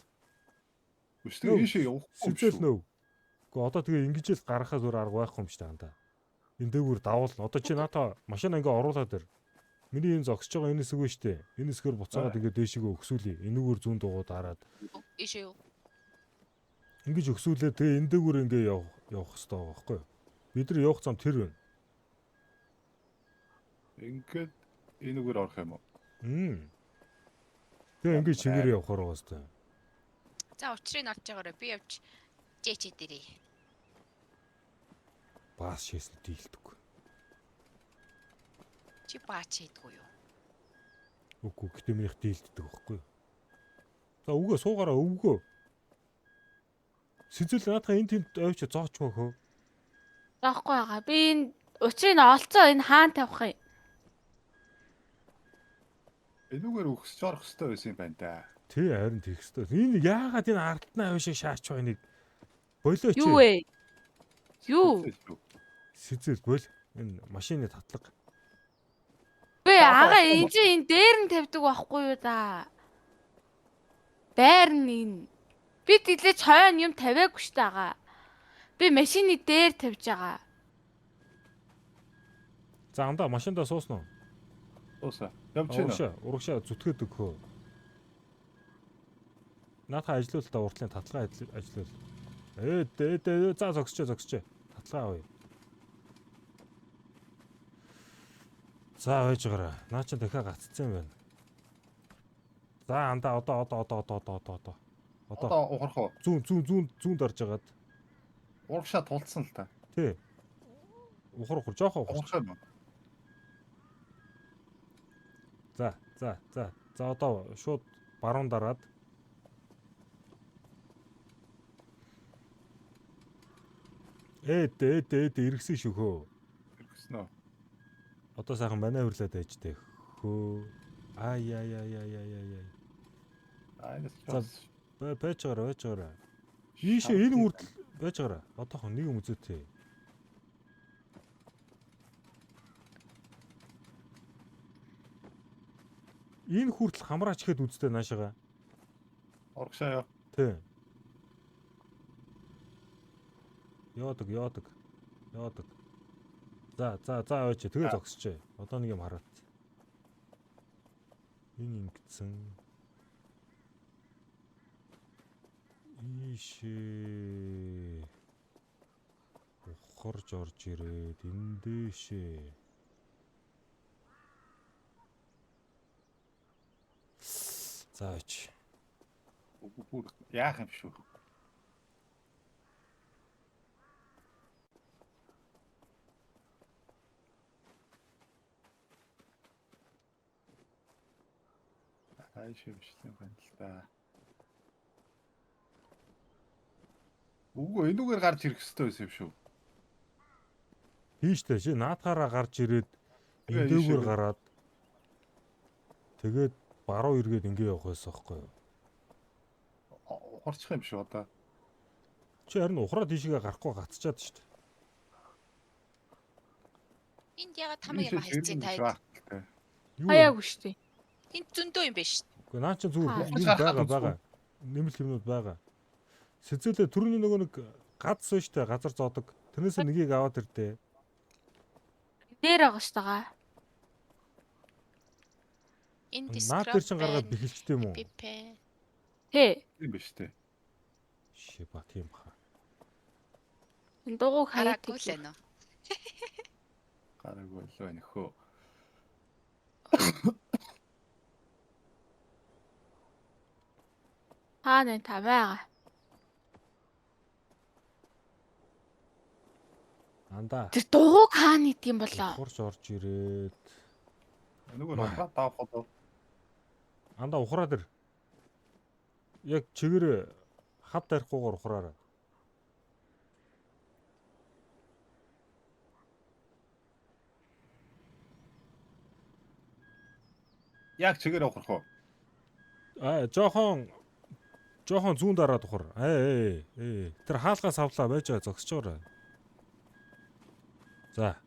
Өстөө ийшээ явахгүй. Сэтэл нөө. Гэхдээ одоо тэгээ ингэж л гаргахаа зүгээр арга байхгүй юм шүү дээ андаа. Энэ дээгүүр давуулна. Одоо чи наата машина ингээ оруулаад ир. Миний энэ зогсож байгаа энэс үгүй шүү дээ. Энэ хэсгээр буцаагаад ингээ дээшгээ өгсүүлээ. Энүүгээр зүүн дугуй дараад. Ийшээ юу? Ингэж өгсүүлээ тэгээ энэ дээгүүр ингээ явах хэрэгтэй байгаа байхгүй юу? Бид нар явах зам тэр байна. Ингээд энэгээр орох юм уу? Тэгээ ингээ чигээр явахаар байгаа хэвээр. За учрыг нь олж байгаарай. Би явж жээчээ дээрээ. Баас шээсэн дийлдэггүй. Чи баач хийдгүй юу? Үгүй гэтээ минийх дийлддэг байхгүй юу? За үгээ суугаараа өвгөө. Сэтэл наатаа энэ тэмд ойч зооч мөхөө. Заахгүй байгаа. Би энэ учрыг олцоо энэ хаан тавих юм. Энэгээр өгсөж орох хэрэгтэй байсан юм байна да. Тий харин тийх хэвээр. Энэ яагаад энэ арднаа авшиг шаарч байгаа нэг болооч. Юу вэ? Юу? Сэтэл бол энэ машины татлага. Би ага энэ дээр нь тавьдаг байхгүй юу да. Байр нь энэ. Би тэглэж хойно юм тавиагүй шүү дээ ага. Би машины дээр тавьж байгаа. За андаа машиндаа сууснаа. Уусаа. Явж байна. Урагшаа зүтгээд өгөө. Наатаа ажиллуул та уртлын татлага ажиллуул. За зогсчээ. Татлага авъя. За байж гараа. Наа чи дахиад гаццсан юм байна. За андаа одоо. Одоо ухрах уу? Зүүн дарж агаад. Урагшаа тулцсан л та. Тий. Ухрах жоохоо ухрах. Урагшаа. За. За одоо шууд баруун дараад. Иргэсэн шүхөө. Иргэсэн үү? Одоо сайхан маневрлаад байж дээ. Хөө. Ай. Айнас За, чаас. байж гараа. Ийшээ энэ хүртэл байж гараа. Одоохон нэг юм үзээтэй. Энэ хүртэл хамраач ихэд үзтэй наашаага. Урагшаа ёо. Тий. Яадаг. За ойч. Тэгээ зогсчээ. Одоо нэг юм хараад. Энэ ингэсэн. Ийшээ. Ухарж орж ирээд эндээшээ. За ойч. Бүр яах юм шүү. Айшээ бичлэн байна л да. Үгүй энүүгээр гарч ирэх хэрэгтэй байсан юм шүү. Хийштэй чи наадхаараа гарч ирээд Тэгээ эндээгүүр ийшээ. гараад тэгээд баруун эргээд ингэ явах байсан байхгүй юу? Ухарчих юм шүү одоо. Чи харин ухраа тийшээ гарахгүй гацчаад шүү дээ. Энд ягаад хамаг юм хайцیں۔ Таад. Юу вэ? Хаяагүй шүү дээ. Энд зөндөө юм биш. Гэхдээ наа чи зүгээр Аа. юм байгаа. Нэмэлт юмнууд байгаа. Сэцэлээ түрүүний нөгөө нэг гац шүү дээ, газар зоодог. Тэрнээсээ нэгийг аваад ирдээ. Дээр байгаа шүү дээ. Энд Наад дээр чин гаргаад бэхэлчтэй юм уу? Пипэ. Тэ. юм биш үү? Шиба тийм баха. Энэ дугуйг хаяад Хараагүй л байна уу? Гараагүй л байна хөө. хаана та байгаа. Андаа. Тэр дугуйг хаана идэм болоо? Ухарч орж ирээд. Энүүгээр ухраа таавах уу? Андаа ухраа дээр. Яг чигээр хав тарихгүйгээр ухраарай. Яг чигээр ухрах уу? Жохон зүүн дараад ухар. Тэр хаалгаас авлаа байж байгаа зогсож байгаа. За.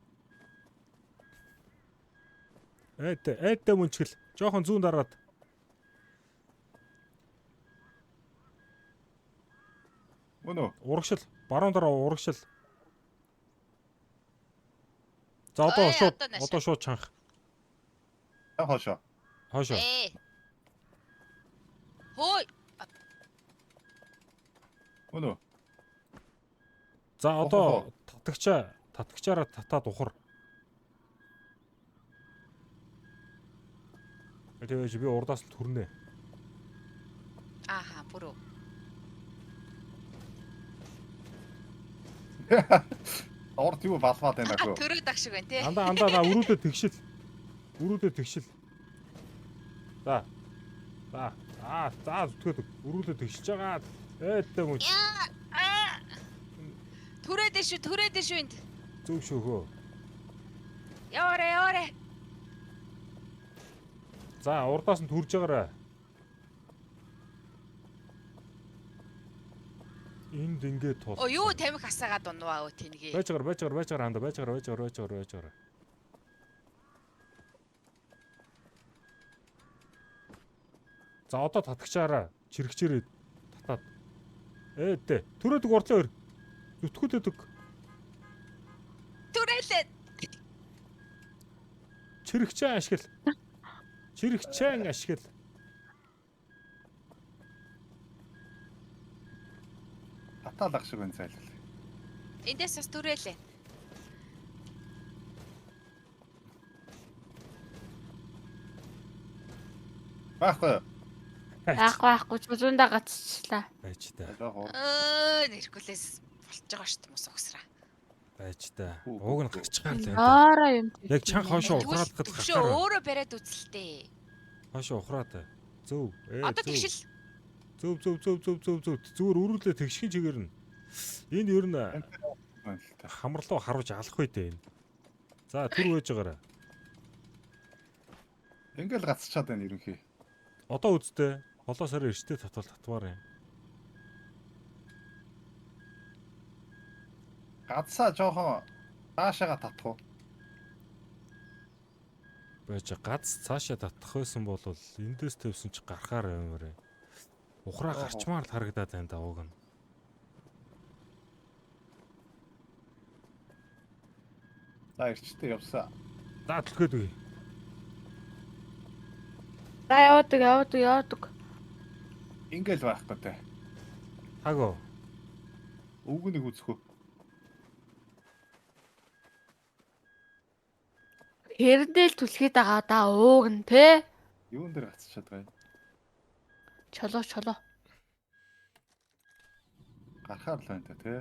Эдтэй мөнчгөл. Жохон зүүн дараад. Мөн үү? Урагшил. Баруун дараа урагшил. За одоо шууд чанх. Та хоошоо. Хоошоо. Хөөе. Мөн үү? За одоо татгачаараа татаад ухар. Тэгээд би урдаас л төрнэ. Ааха, бүрөө. Орд юу балмаад байна гоо. Төрөг даг шиг байна те. Андаа на өрөөдөө тэгшил. За. За зүтгээд өрөөдөө тэгшиж байгаа. Эдтэй мөн. Түрээдэ шүү энд. Зөв шөөхөө. Яваарэ. За урдаас нь төрж байгаарай. Энд ингээд тул. Оо юу тамхи асаагаад унваа өө тэнгээ. Байж байгаа анда байж байгаа. За одоо татгачаараа чирэгчээрээ татаад. Эдээ төрөөдөг уртлаа өр. Зүтгүүлээдэг. Түрээлээ. Чирэгчэн ашигла. Татаалах шиг байна зайлшгүй. Эндээс бас түрээлээ. Байхгүй. Байхгүй зүүндээ гацчихлаа. Байж та. Нэрхүүлээс болж байгаа шүү дээ мус угсраа. Байж та. Ууг нь гарч байгаа л байна. Яараа юм. Яг чанга хойшоо ухраад Төвшөө гал гарахаар. өөрөө бариад үзэлтэй. Хашаа ухраатай. Зөв. Одоо тэгшил. Зөв. Зүгээр өрүүлээ тэгшин чигээр нь. Энд ер нь байна л та. хамарлуу харуулж алах бай дээ энэ. За түр байж байгаарай. Ингээл гацчаад байна ерөнхий. Одоо үсттэй. Холоо сараа эрттэй татваар юм. Гадсаа жоохон цаашаага татах уу? Байж гац цаашаа татах байсан бол эндээс тавьсан чи гарахаар юмрээ. Ухраа гарчмаар л харагдаад байна давууг нь. За эрчтэй явсаа. За төлөхөөд үгүй. За яваадаг. Ингээл байх гэдэг. Хагоо. Өвгөнийг үзэх үү? Хэрдэл түлхээд байгаа да ууг нь те. Юун дээр гацчаад байгаа юм? Чолоо. Гарахаар л байна та тий.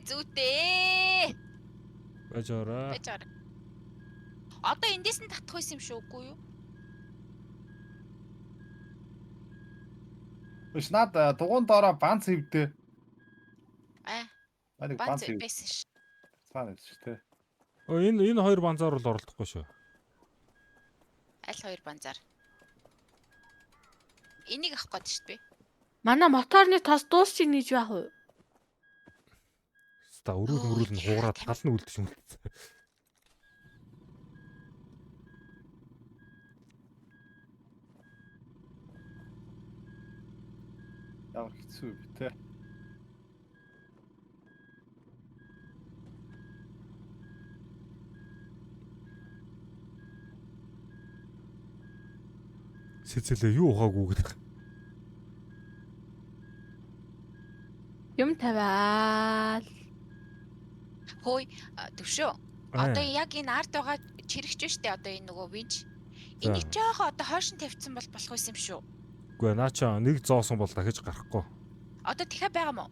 Зүйтэй. Байж ороо. Бачаар. Одоо эндээс нь татах байсан юм шүү үгүй юу? Биш над дугуун доороо банц хөвдөө. Нэг Банц банц хөвдөө. байсан ш. Цаана биш тий. Энэ хоёр банзаар бол оролдохгүй шүү. Аль хоёр банзаар. Энийг авах гээд шүү дээ. Манай моторны тос дуусчих нэж байх уу? Ста өрүүл нь хуураад тал нь үлдэж юм. Ямар хэцүү би тий. Сэцэлээ юу ухаагүй гэдэг. Юм тавиал. Хөөе төвшөө. Одоо яг энэ арт байгаа чирэгч штэ одоо энэ нөгөө винч. Энийг жоохоо одоо хойш нь тавьсан бол болох байсан юм шүү. Үгүй наача нэг зоосон бол дахиж гарахгүй. Одоо дахиад байгаа мó?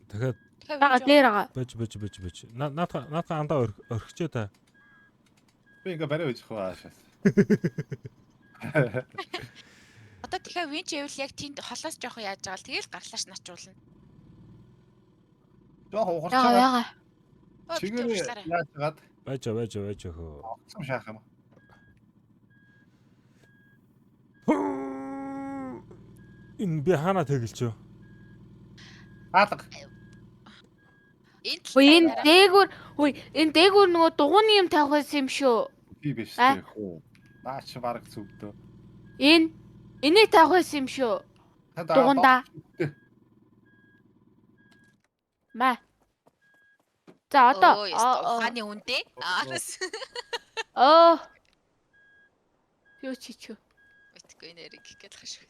Дахиад Бага дээр байгаа. байж. Наадха андаа орхичээ та. Би ингээ барай байж хаа шаас. Одоо дахиад винч явал яг тэнд холоос жоохоо яаж байгаа л тэгэл гарлааш начуулна. Жохон ухарчаа. Яга. Чигээр яаж гаад Байж хөө. огцом шаах юм. Энэ би хаана тэгэлчөө? Хаалга. Энэ дээгүүр нөгөө дугууны юм тавих байсан юм шүү. Би биш тий хөө. Наач бараг зүгдөө. Энийг тавих байсан юм шүү. Дугундаа. Ма. За одоо ухааны үндэ. Юу чичүү. Битгүй нэрийг гээд хаш.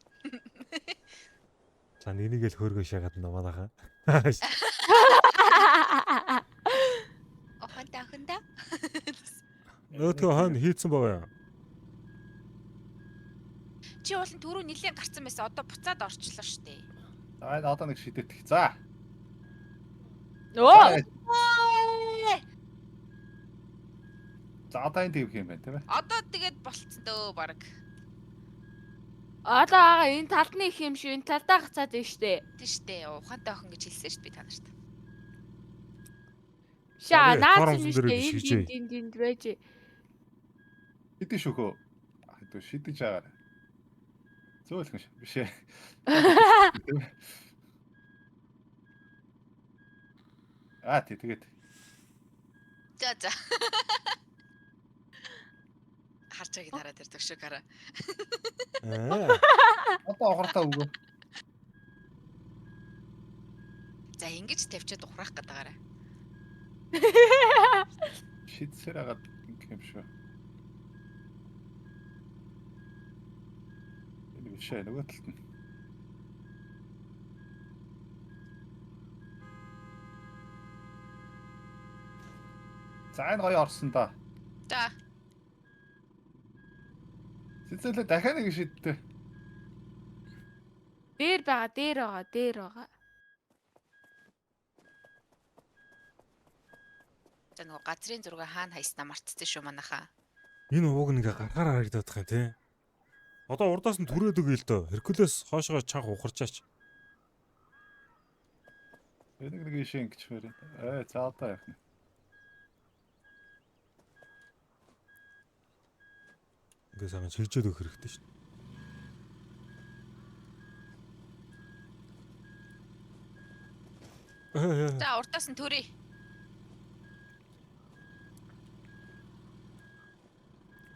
За нэгнийгэл хөөргөө шагаад нэ манайхаа. Охонда. Өөдгөө хон хийцэн байгаа юм. Чи бол түрүү нилээн гарцсан байсан. Одоо буцаад орчлоо штэ. За одоо нэг шидэтгэх. За. За одоо энэ тэгэх юм байна тийм ээ. Одоо тэгээд болцсон дөө баг. Одоо энэ талд нь их юм шүү. Энэ талдаа гацаад байна штэ. Тэ штэ. Ухаантай охин гэж хэлсэн штэ би та нарт. Шаа наац Хоромсон нь дээрээ штэ. бишижээ. Энд байж. Хэдий шөхөө. Хэдий шидэж байгаа. Зөөлхөн ш. Биш ээ. Тэгээд. За. Харчаагийн дараа тэр төгшөө гараа. Одоо огортаа өгөө. За ингэж тавьчаад ухраах гэдэг гараа. Шидсээр агаад ингэх юм шүү. Энэ биш ээ нөгөө талд нь. За энэ гоё орсон да. За. Сэцэлээ дахиад нэг шидтэй. Дээр байгаа. За нөгөө газрын зураг хаана хайснаа мартчихсан шүү манайхаа. Энэ ууг ингээ гарахаар харагдаад байгаа юм тий. Одоо урдаас нь түрээд өгье л дөө. Hercules хоошоо чанга ухарчаач. Нэг ишээ ингэж мэрээ. За одоо яах вэ? Ингээ сайн чигжээд өгөх хэрэгтэй шүү. За урдаас нь төрий.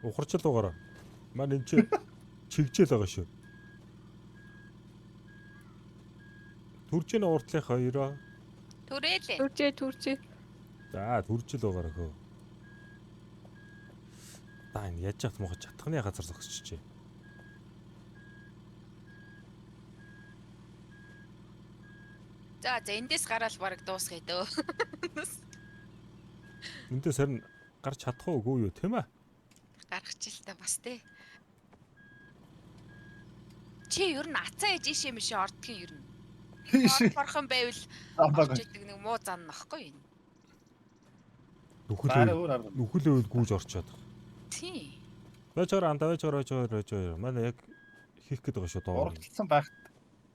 Ухарч л угаараа. Маань энэ чи чигжээл байгаа шүү. Түржийн уртлын хоёроо. Түрээлээ. Түржээ. За түржил угаараа хөө. Та энэ яаж яах мохож чадхны газар зогсчихжээ. За эндээс гараал бараг дуусгая дөө. Эндээс харин гарч чадах уугүй юу тийм ээ? Гарах ч л та бас тий. Чи ер нь ацаа ээж ийшээ мишээ ордгийн ер нь. Ишээ. Орхон байвал Замбаг. орж идэг нэг муу зан нөхгүй юу? Баараа өөр арга. Нүхэлээ гүүж орчоод. Тий. Вечор анда вечор. Манай яг хийх гээд байгаа шүү доо. Урагдлсан байхад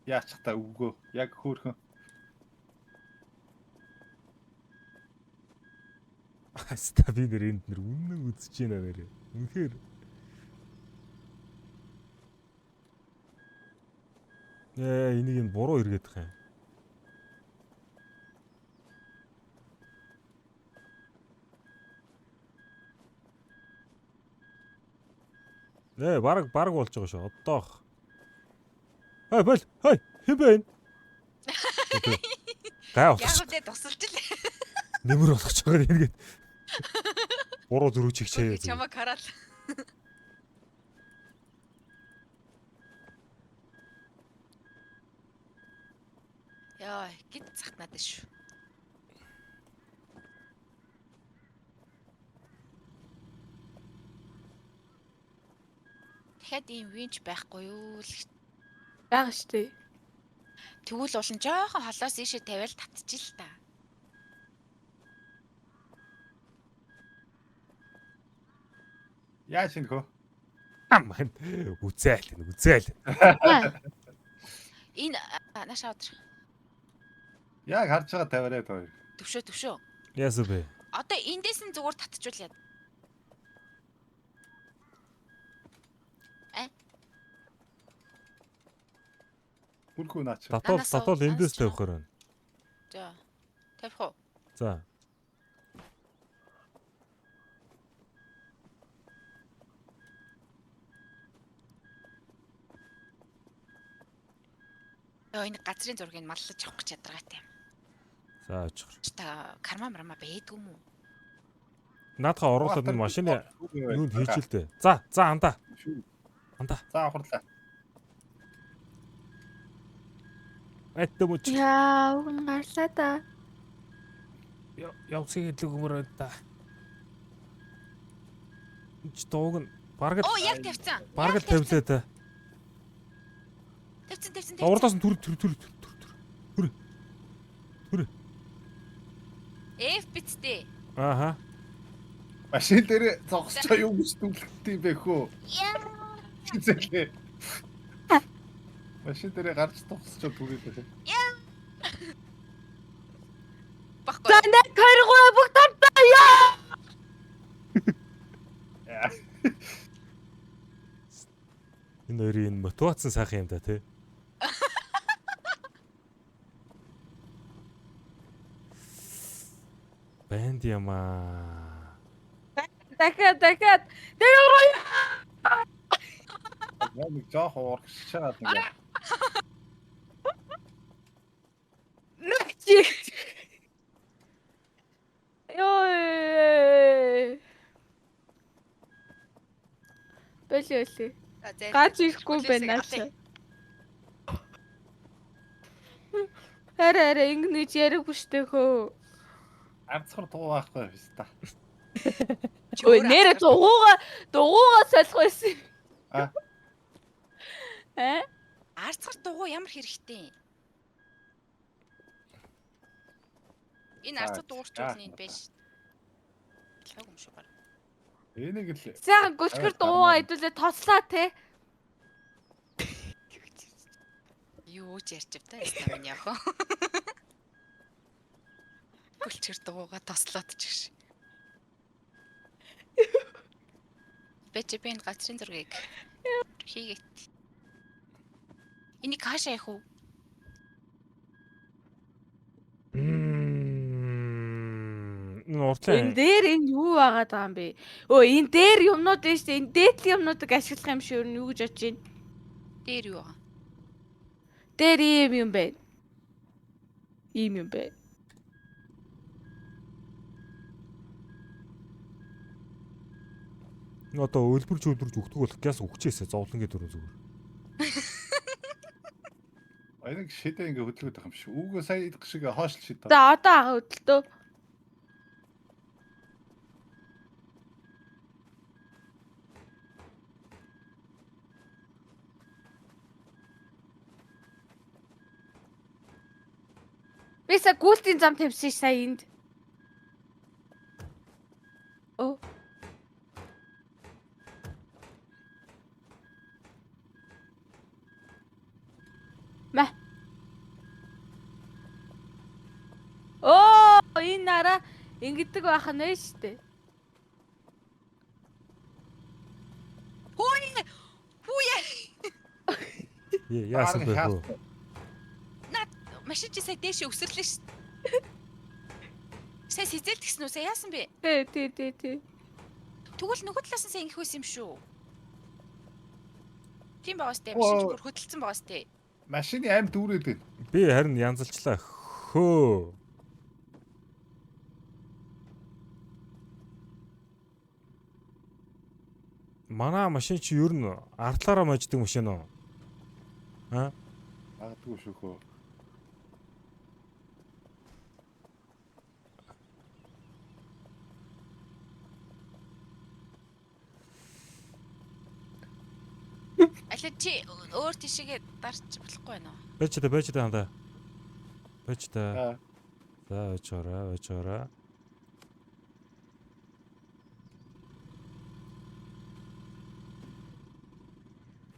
яачих та өвгөө. Яг хөөхөн. Хаста би нэр энд нэр үнэн үзэж байна нэр. Үнэхээр. Энийг энэ буруу эргээд байгаа юм. Бараг болж байгаа шүү. Одоох. Хой хэн бэ энэ? Гай Яг болох. үдэ тусалж л. Нэмэр болгож байгаа эргээд. Буруу зөрүү чигчээ. Чамаг хараад. Яа, гид цахнаад шүү. Тэгэхэд ийм винч байхгүй юу л. Бага штэ. Тэгвэл улан жоохон холоос ийшээ тавиал татчих л та. Яаж шинэ хөө? Аман үзээл. Энэ наашаа өдр. Яг харж байгаа тавиараа тоо. Төвшөө. Яасан бэ? Одоо эндээс нь зүгээр татчихвал яа. Бүрхүү наач. Татвал эндээс тавихаар байна. За. Тавих уу? За. Энэ газрын зургийг маллаж авах гэж ядаргаатай. За очих. Та карма бэдгүй юм уу? Наадхаа оруулаад энэ машины юунд хийчихэл дээ. За андаа. За авахрлаа. Эттэмүч. Яа, уг гарлаа да. Явсыг л өгмөр та. Ч дууг нь бараг Оо, яг тавьсан. бараг л тавилаа та. Тавьсан. Урдаас нь түр. F биттэй. Ааха. Машин дээр зогсчоо юу гэж дүглэхтэй юм бэ хөө? Яа. Зэлээ. Машин дээр гарч зогсчоо түгээд байна. Баггүй. Танаа каргуу бүгдээ яа. Энэ хоёрын мотивацсан сайхан юм да тий. Бэнд яма. Дахиад. Тэр Яг нэг жоох урагшиж чагаад нэг. Нүчи. Йоо. Бэлээ. Гач ирэхгүй байна аа. Хараа ингэж яриаггүй штэ хөө. Арцхар дуу байхгүй юм та. Ой нэрэ дугуугаа солих байсан. А. Арцгар дугуй ямар хэрэгтэй юм? Энэ арцад дуурчулна энэ байж. Лаг юм шиг байна. Энийг л Сайхан гөлчгөр дуугаа хэдүүлээ тослаа те. Юу ч ярьж та ястаа минь яах вэ? Гөлчгөр дуугаа тослоод ч гэж. Бэчэпэн газрын зургийг хийгээд. Энийг хаашаа явах вэ? Энэ уртлаа. Энэ дээр энэ юу байгаад байгаа юм бэ? Өө энэ дээр юмнууд байна шүү дээ. Энэ дээдлийн юмнуудыг ашиглах юм шиг юу гэж бодож байна? Дээр юу байгаа? Дээр ийм юм байна. Ийм юм байна. Одоо өлбөрж өгдөг бол газ өгчээсэ зовлон гэдэг дөрөв зүгээр. энийг шидэ ингээ хөдөлгөд байгаа юм шиг. Үүгөө сая идэх шиг хоошлол шидэ. За одоо ага хөдөлтөө. Бисаа гүйлтийн зам тавьсан сая энд. Оо. Мэ. Оо, энэ нараа ингэдэг байх нь шүү дээ. Хүүе. Яасан бэ хөө? Наад машин чи сая дээш өсөрлөө шүү. Сая сизэлт гисэн үү? Сая яасан бэ? Тий. Тэгвэл нөгөө талаас нь сая ингэх байсан юм шүү. Тийм байгаас тээ машин зүгээр хөдөлсөн байгаас тээ. Машины амт дүүрээд байна. Би харин янзалчлаа. Хөө. Манай машин чи ер нь артлаараа мождог машин уу? Аа? Магадгүй шүү хөө. Аль чи өөр тишээгээ дарч болохгүй байна уу? Байж та хандаа. Байж та. Аа. За очоорой.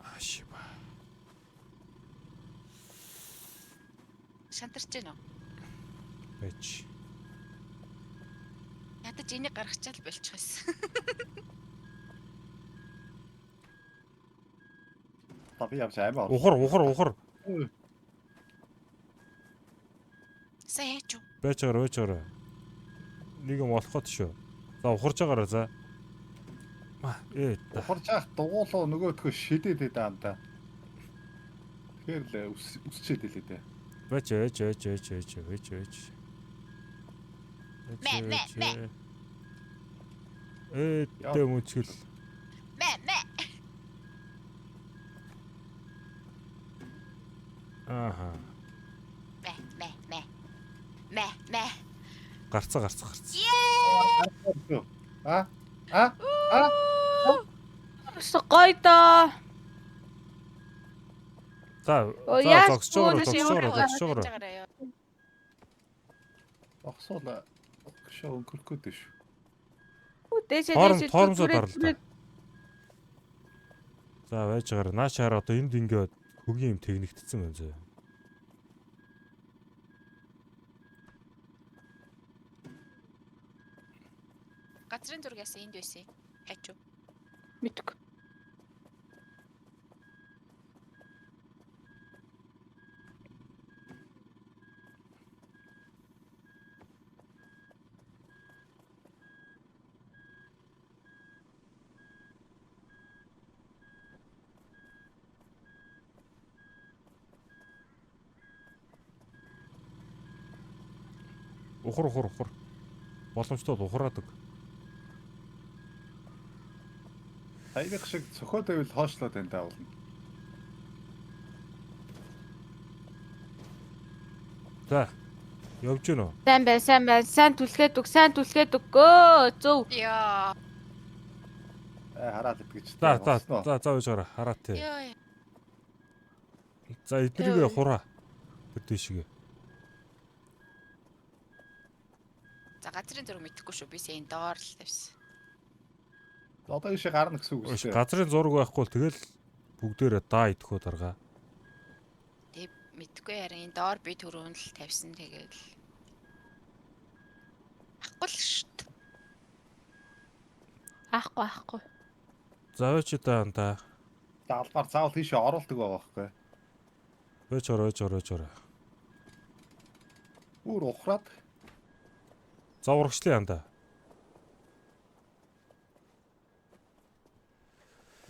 Ашиба. Шантарч гэнэ үү? Байж. Ядаж энийг гаргачаал болчих байсан. Би явж аймаа. Ухар. Сая яач юу? Байж. Нэг юм болох гот шүү. За ухарж байгаараа за. Ухарж яах дугуулуу нөгөөдхөө шидээд даамта. Тэгэхээр л үсчээд хэлээ дээ. Байж. Мэ. Тэ мөчгөл. Мэ. Ааха. Мэ. Гарцаа. А? Гоё доо. За яаж зогсож байгаа. Огсоола. Шоо өнгөрөх гээд шүү. Дээшээ. Хоормсоо дарлаа. За байж байгаа. Наашаар одоо энд ингээд хөгийн юм техникдсэн байна зөө. Газрын зургаас энд байсан. Хайч юу? Мэдгүй. Ухар. Боломжтой бол ухраадаг. Хайрах шиг цохоо тавил хоошлоод байна даа болно. За. Явж гэнэ үү? Сайн байна. Сайн түлхээд өгөө. Зөв. Яа. Хараад идэгч. За байж байгаа. Хараа тий. Яа. За эднэрийг хураа. Тэр дэшигээ. За газрын зураг мэдэхгүй шүү. Би сая доор л тавьсан. Одоо ийшээ гарна гэсэн үг Өш шүү дээ. газрын зураг байхгүй бол тэгэл бүгдээрээ даа идэхөө дарга. Тэг мэдэхгүй харин энэ доор би түрүүн л тавьсан тэгээд ахгүй л шүү дээ. Аахгүй. Заваач та анда. Даалгаар заавал тийшээ оруулдаг байгаа байхгүй. Өөч ороо. Бүр ухраад За урагшлын анда.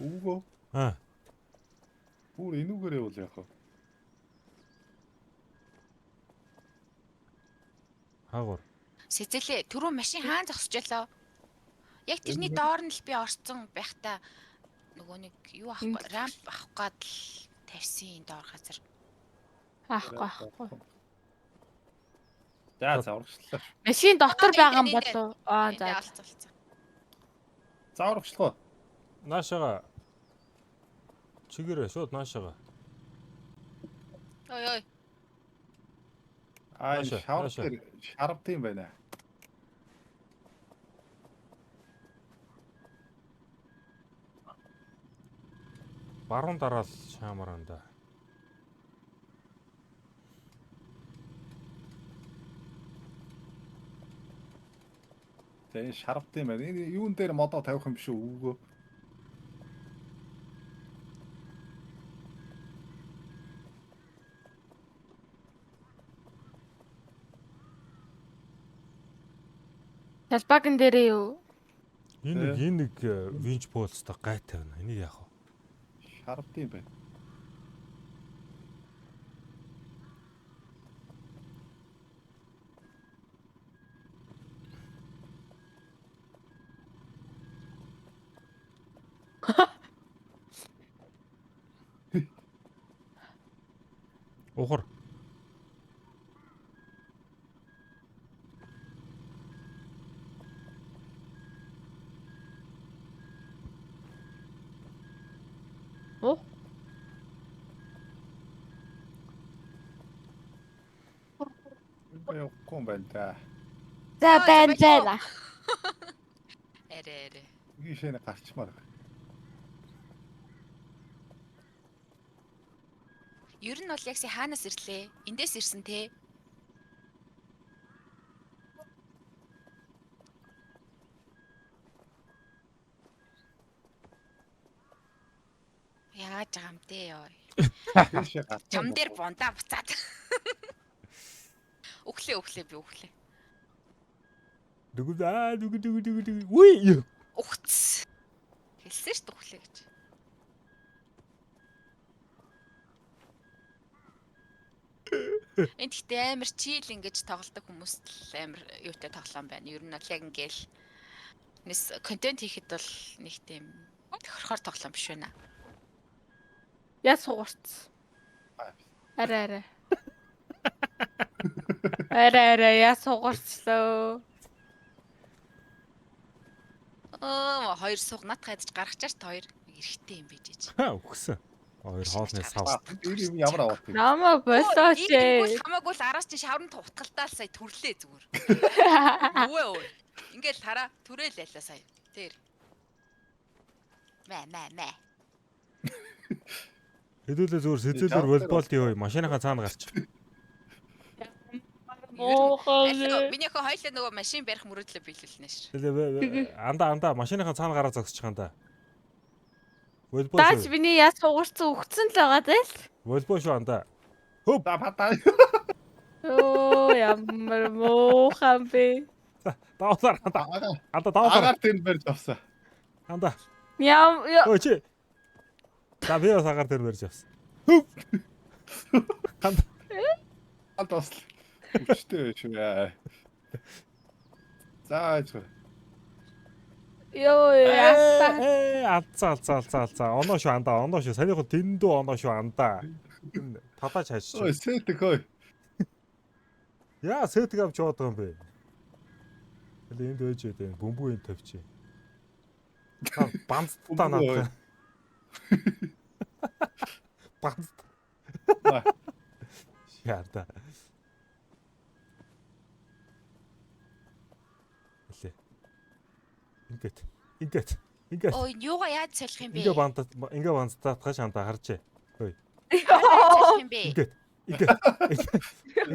өвгөө Аа. бүр энүүгээр явуул яах вэ? Хаагур. Сэзэлээ түрүү машин хаан зогсчихлоо. Яг тэрний доор нь л би орцсон байхдаа нөгөө нэг юу авах рамп авах гад л тавьсан энэ доор газар. Аахгүй. За урагшлаа. Машин дотор байгаа юм болов. Аа Энд за. олцолцсон. За урагшлаа. Наашаага. Чигээрээ шууд наашаага. Ой. Аа Наашаа, шарвт юм байна. Баруун дараал шаамаранда. Тэгээ шарвт юм байна. Энэ юун дээр модоо тавих юм биш үү өвгөө. Талбайган дээрээ юу? Энэ нэг винч полстой гайтай байна. Энийг яах вэ? Шарвт юм байна. Ухар. Оо. Явахгүй юм байна та. За байна. Арай. Ийшээ гарчмаар. Ер нь бол яг си хаанаас ирлээ? Эндээс ирсэн те. Яаж байгаа юм те ёо. Ийшээ гарч. Чам дээр бундаа буцаад. Өглөө би өглөө. Дүгү. Үгүй. Ухц. Хэлсэн шүү дээ өглөө гэж. Энд ихтэй амар чийл ингэж тоглодог хүмүүст л амар юутай тоглоом байна. Ер нь бол яг ингээл нэс контент хийхэд бол нэг тийм тохирохоор тоглоом биш байна. Яа сугарц. Арай. Яа сугарцлоо. Хоёр сугнат хайдаж гаргачаач та хоёр эрэхтэй юм байж ээж. Үхсэн. Хоёр хоолны сав. Энэ юм ямар авах юм? Намаа болооч ээ. Хамаагүй л араас чи шавранд утгалдаал сая төрлөө зүгээр. Өвөө. Ингээл тараа түрээл ялла сая. Тэр. Мэ. Хэдүүлээ зүгээр сэзэлээр волейбол тий машиныхаа цаана гарч. Миний хөө хоёлаа нөгөө машин барих мөрөдлөө биелүүлнэ ш. Анда машиныхаа цаана гараа зогсчих анда. Волейбол. Даач миний яа сугарцсан өгцөн л байгаа даа. Волейбол шүү анда. За патаа. Оо ямар муухан бэ. Давлаар анда. Агаар тэнд барьж авсан. Анда. Яа. Өө чи. Би сагаар дээр барьж авсан. Анда. Алтас. Үчтэй шүү яа. За ч. Йоо Алцаа. Оноо шүү анда. Санийхоо дэндүү оноо шүү анда. Татаач хайчих. Ой сэтг хой. Яа сэтг авч яваад байгаа юм бэ? Хэл энд байж дээ. Бөмбөг энд тавьчих. Банцтаа надад. Банц. Яа. Хэлээ. Ингээд. Ой, юугаа яаж солих юм бэ? Ингээ бандтаатгаш андаа харжээ. Хөөе. Яаж солих юм бэ?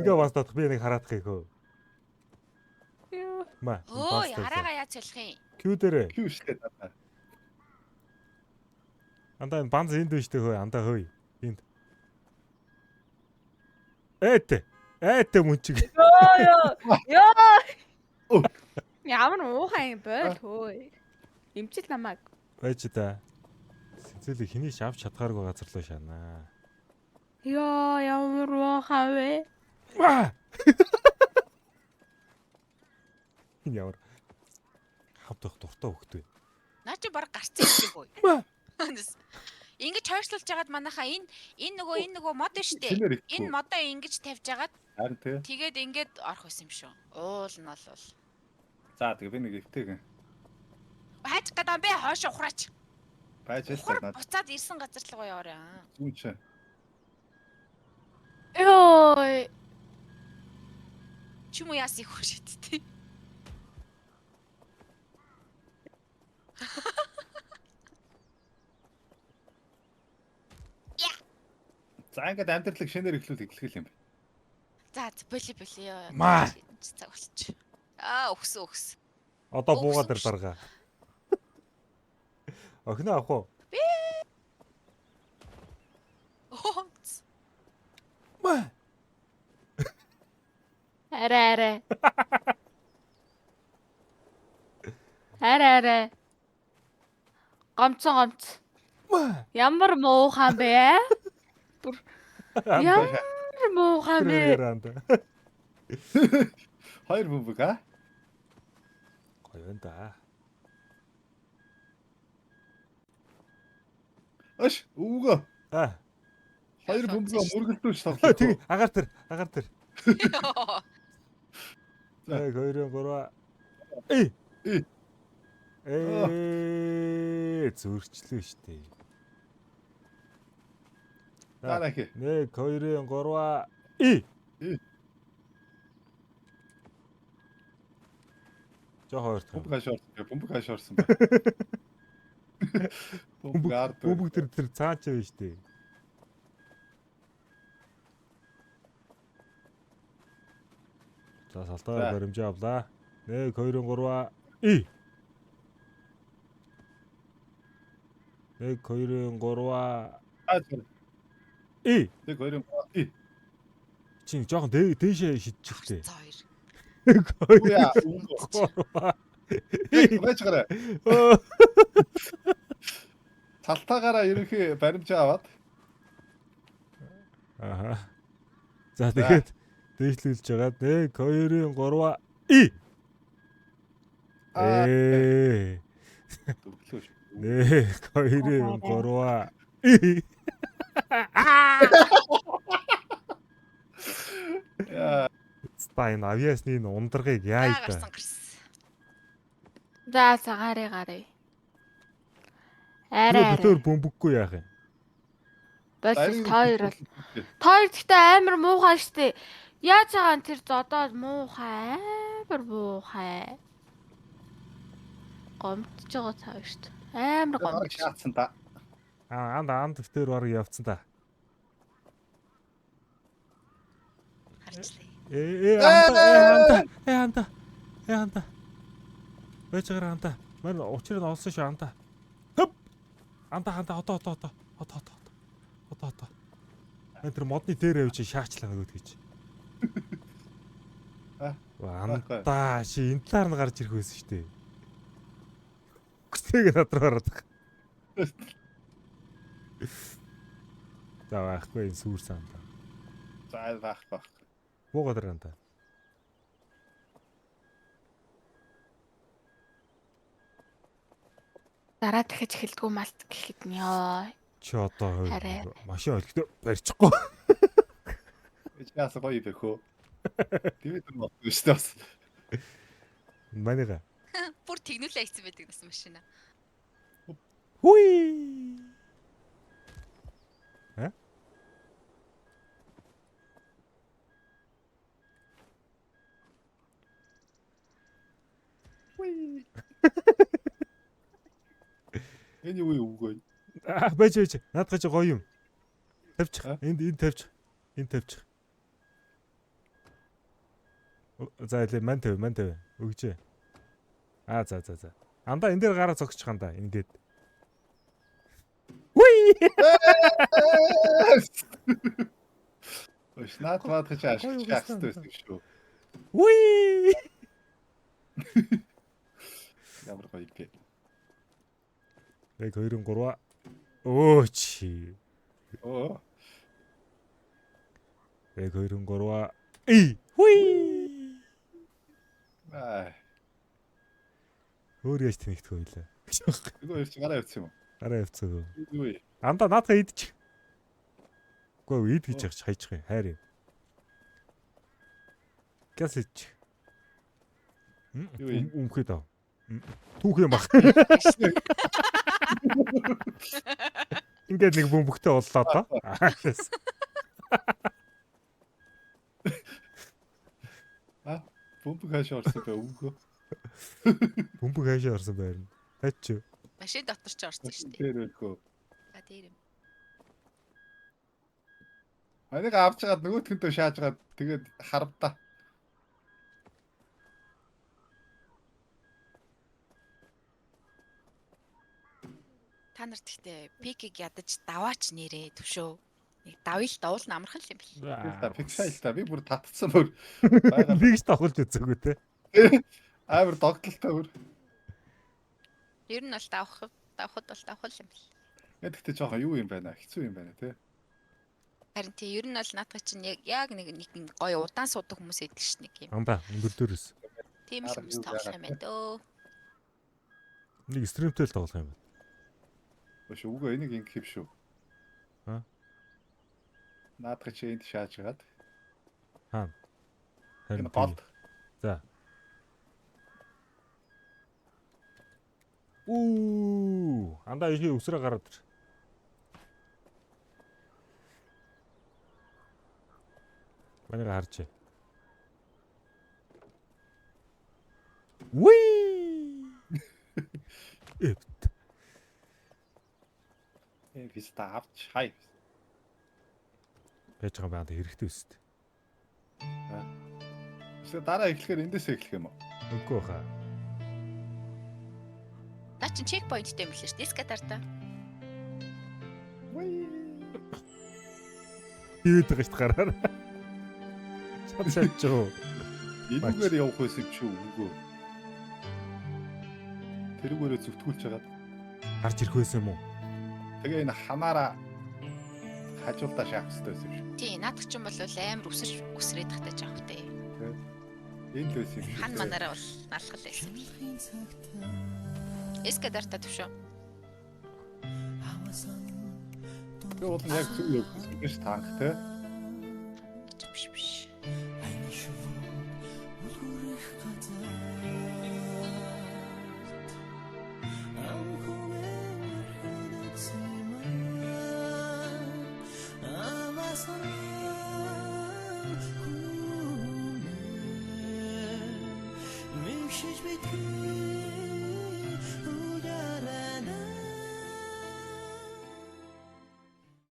Ингээ бандтаатах би нэг хараадах хөө. Ма. Ой, хараагаа яаж солих юм? Q дээрээ. Юу шээ даа. Андаа энэ банз энд дүүштэй хөө андаа хөөе. Энд. Ээтэ мөнчиг. Ёо. Ямар уухай юм бол хөөе. Имчил намайг. Байж та. Сэтгэлийг хинийч авч чадхааргүй газар руу шаанаа. Ёо, ямар уухай вэ? Ямар хавдах дуртай хөхтэй. Наа чи баг гарцсан юм шиг үү? Ингэж хойшлуулж ягаад манайхаа энэ нөгөө мод штэ. Энэ модоо ингэж тавьж ягаад Харин тий. тэгээд ингэж орох байсан юм шүү. Уул нь бол. За тэгээ би нэг эвтэйг. Хайж гадаа би хойш ухраач. Байж Ухар хэлсэн надад. буцаад ирсэн газар л гоё орой. Зүүн чи. Ёо. Чүм уу яас их хөшөдтэй. За ингээд амьдралыг шинээр эхлүүл эхлэх юм бэ. За боли ёо. Маа. Цаг болчих. Өгс. Одоо буугаад ир дарга. Охин авах уу? Oops. Ма. Арай. Арай. Гомц. Ма. Ямар муухай бэ? Ямар муухай бэ? Хоёр бөмбөг аа. Гоё энэ да. Аш өвгөө. Хоёр бөмбөгөө мөргөлдүүлж тоглоо. Тэг агаар тэр. Тэг 2 3 зүрчлээ штэ. Танаахи. 1 2 3 Жоо хоёрт. Бөмбөг хашаарсан ба. Бөмбөг тэр цаач вэ штэ. За салтаа баримжаа авлаа. 1 2 3 1 2 3 Тэг 2 Чи жоохон дээшээ шидчихтэй. За хоёр. Яа. Байж гараа. Талтаагаараа ерөнхий баримжаа аваад. Аха. За тэгээд дээшлүүлж жагаад 1 2 3 Төглөө шүү. 1 2 3 Яа. Стайн авьяасны ундрагыг яа Гарсан да. гарсан. За гарыг. Тэр Арай. бөмбөггүй яах юм? Бас тойр бол. Тойр гэхдээ амар муухай штэ. Яаж байгаа тэр зодоод муухай амар муухай. Гомдж байгаа цаа штэ. Амар Бараг гомдж. шаацсан та. Анд дээр бараг явцсан та. Харчлаа. Анда. Байж гараа анда. Мань учрыг нь олсон шүү анда. Хөп. Анда одоо. Тэр модны дээр явж шаачлаа нөгөөд гэж. Анда ши энэ талаар нь гарч ирэх байсан шүү дээ. Гэсэг над руу ороод. За байхгүй энэ сүрсэн анда. За байх. Буугаад анда. Дараа дахиж эхэлдэггүй малт гэхэд нь ёо. Чи одоо Хараа. машин олгохтой барьчихгүй. Яасан гоё бэхөө. Тэгээд мод шүү дээ бас. Манайга. Бүр тэгнүүлээ хийсэн байдаг нас машина. Хуй. Энэ юу үгүй. Байж. Наадах чи гоё юм. Тавьчих. Энд тавьчих. Энд тавьчих. За илээ ман тавь. Өгчээ. За. Андаа энэ дээр гараа зогсчих андаа. Ингээд. Ошнат маадах чи ашиг хэрэгтэй шүү. Ямар гоё гээ. 1 2 3. Өөч. Оо. 1 2 3. Хуй. Аа. Өөр яаж тэнэгдэх вэ? Эгүй ирч гараа явцсан юм уу? Гараа явцгаа. Юу вэ? Андаа наадах идчих. Үгүй ид гэж яах чи хайчих юм. Хайр юм. Гэс идчих. Юу вэ? Өмхөд аа. Түүх юм баг. Ингээд нэг бөмбөгтэй боллоо доо. Бөмбөг хаашаа орсон бэ? Өвгөө. Бөмбөг хаашаа орсон байрна. Хайч. Машин дотор ч орсон шүү дээ. Тэр өлгөө. За дээр юм. Анийг авч чагаад нөгөөтгөндөө шаажгаад тэгээд харвда. Та нар тэгтээ пикийг ядаж даваач нэрээ төвшөө. Нэг давил давуул амархан л юм бэл. Тэр та пикшайл та би бүр татцсан бүр. Бигч давхулж үзээгүй те. Амар догтлолтой бүр. Ер нь бол давхад бол давхал юм бэл. Гэхдээ жоохон юу юм байна? Хэцүү юм байна тий. Харин тий ер нь бол наадах чинь яг нэг гоё удаан суудаг хүмүүс идэх ш нэг юм. Андаа өнгөрдөөс. Тийм л хүмүүс тоглох юм байна дөө. Нэг стримтэй л тоглох юм байна. Өш үгүй энийг ингэ хэв шүү. Наадах чи энд шаажгаад. Хаана? Энэ гол. За. Андаа ихний өсрөө гараад ир. Манайг харж. Эвт. Виста авч хай. Байж байгаа байна хэрэгтэй үст. Эсвэл дараа эхлэхээр эндээс эхлэх юм уу? Үгүй хаа. Наа чин чекпоинттэй юм билээ ш. Диск дартаа. Юуд гэж гараар. Шатчаа. Энүүгээр явах байсан ч үгүй. Тэрүүгээрээ зүтгүүлж хагаад Гарч ирэх байсан юм уу? тэгээ энэ ханаараа хажуултаа шаах хэрэгтэй байсан юм шиг. Тий наадах чинь бол амар үсрээд тахтай жаах вэ. Энэ л байсан юм шиг. Хан манараа бол налхал байсан. Эсгэ дартаа төвшөө. Тэр бол яг зөв юм биш танк те. Биш. She's with you.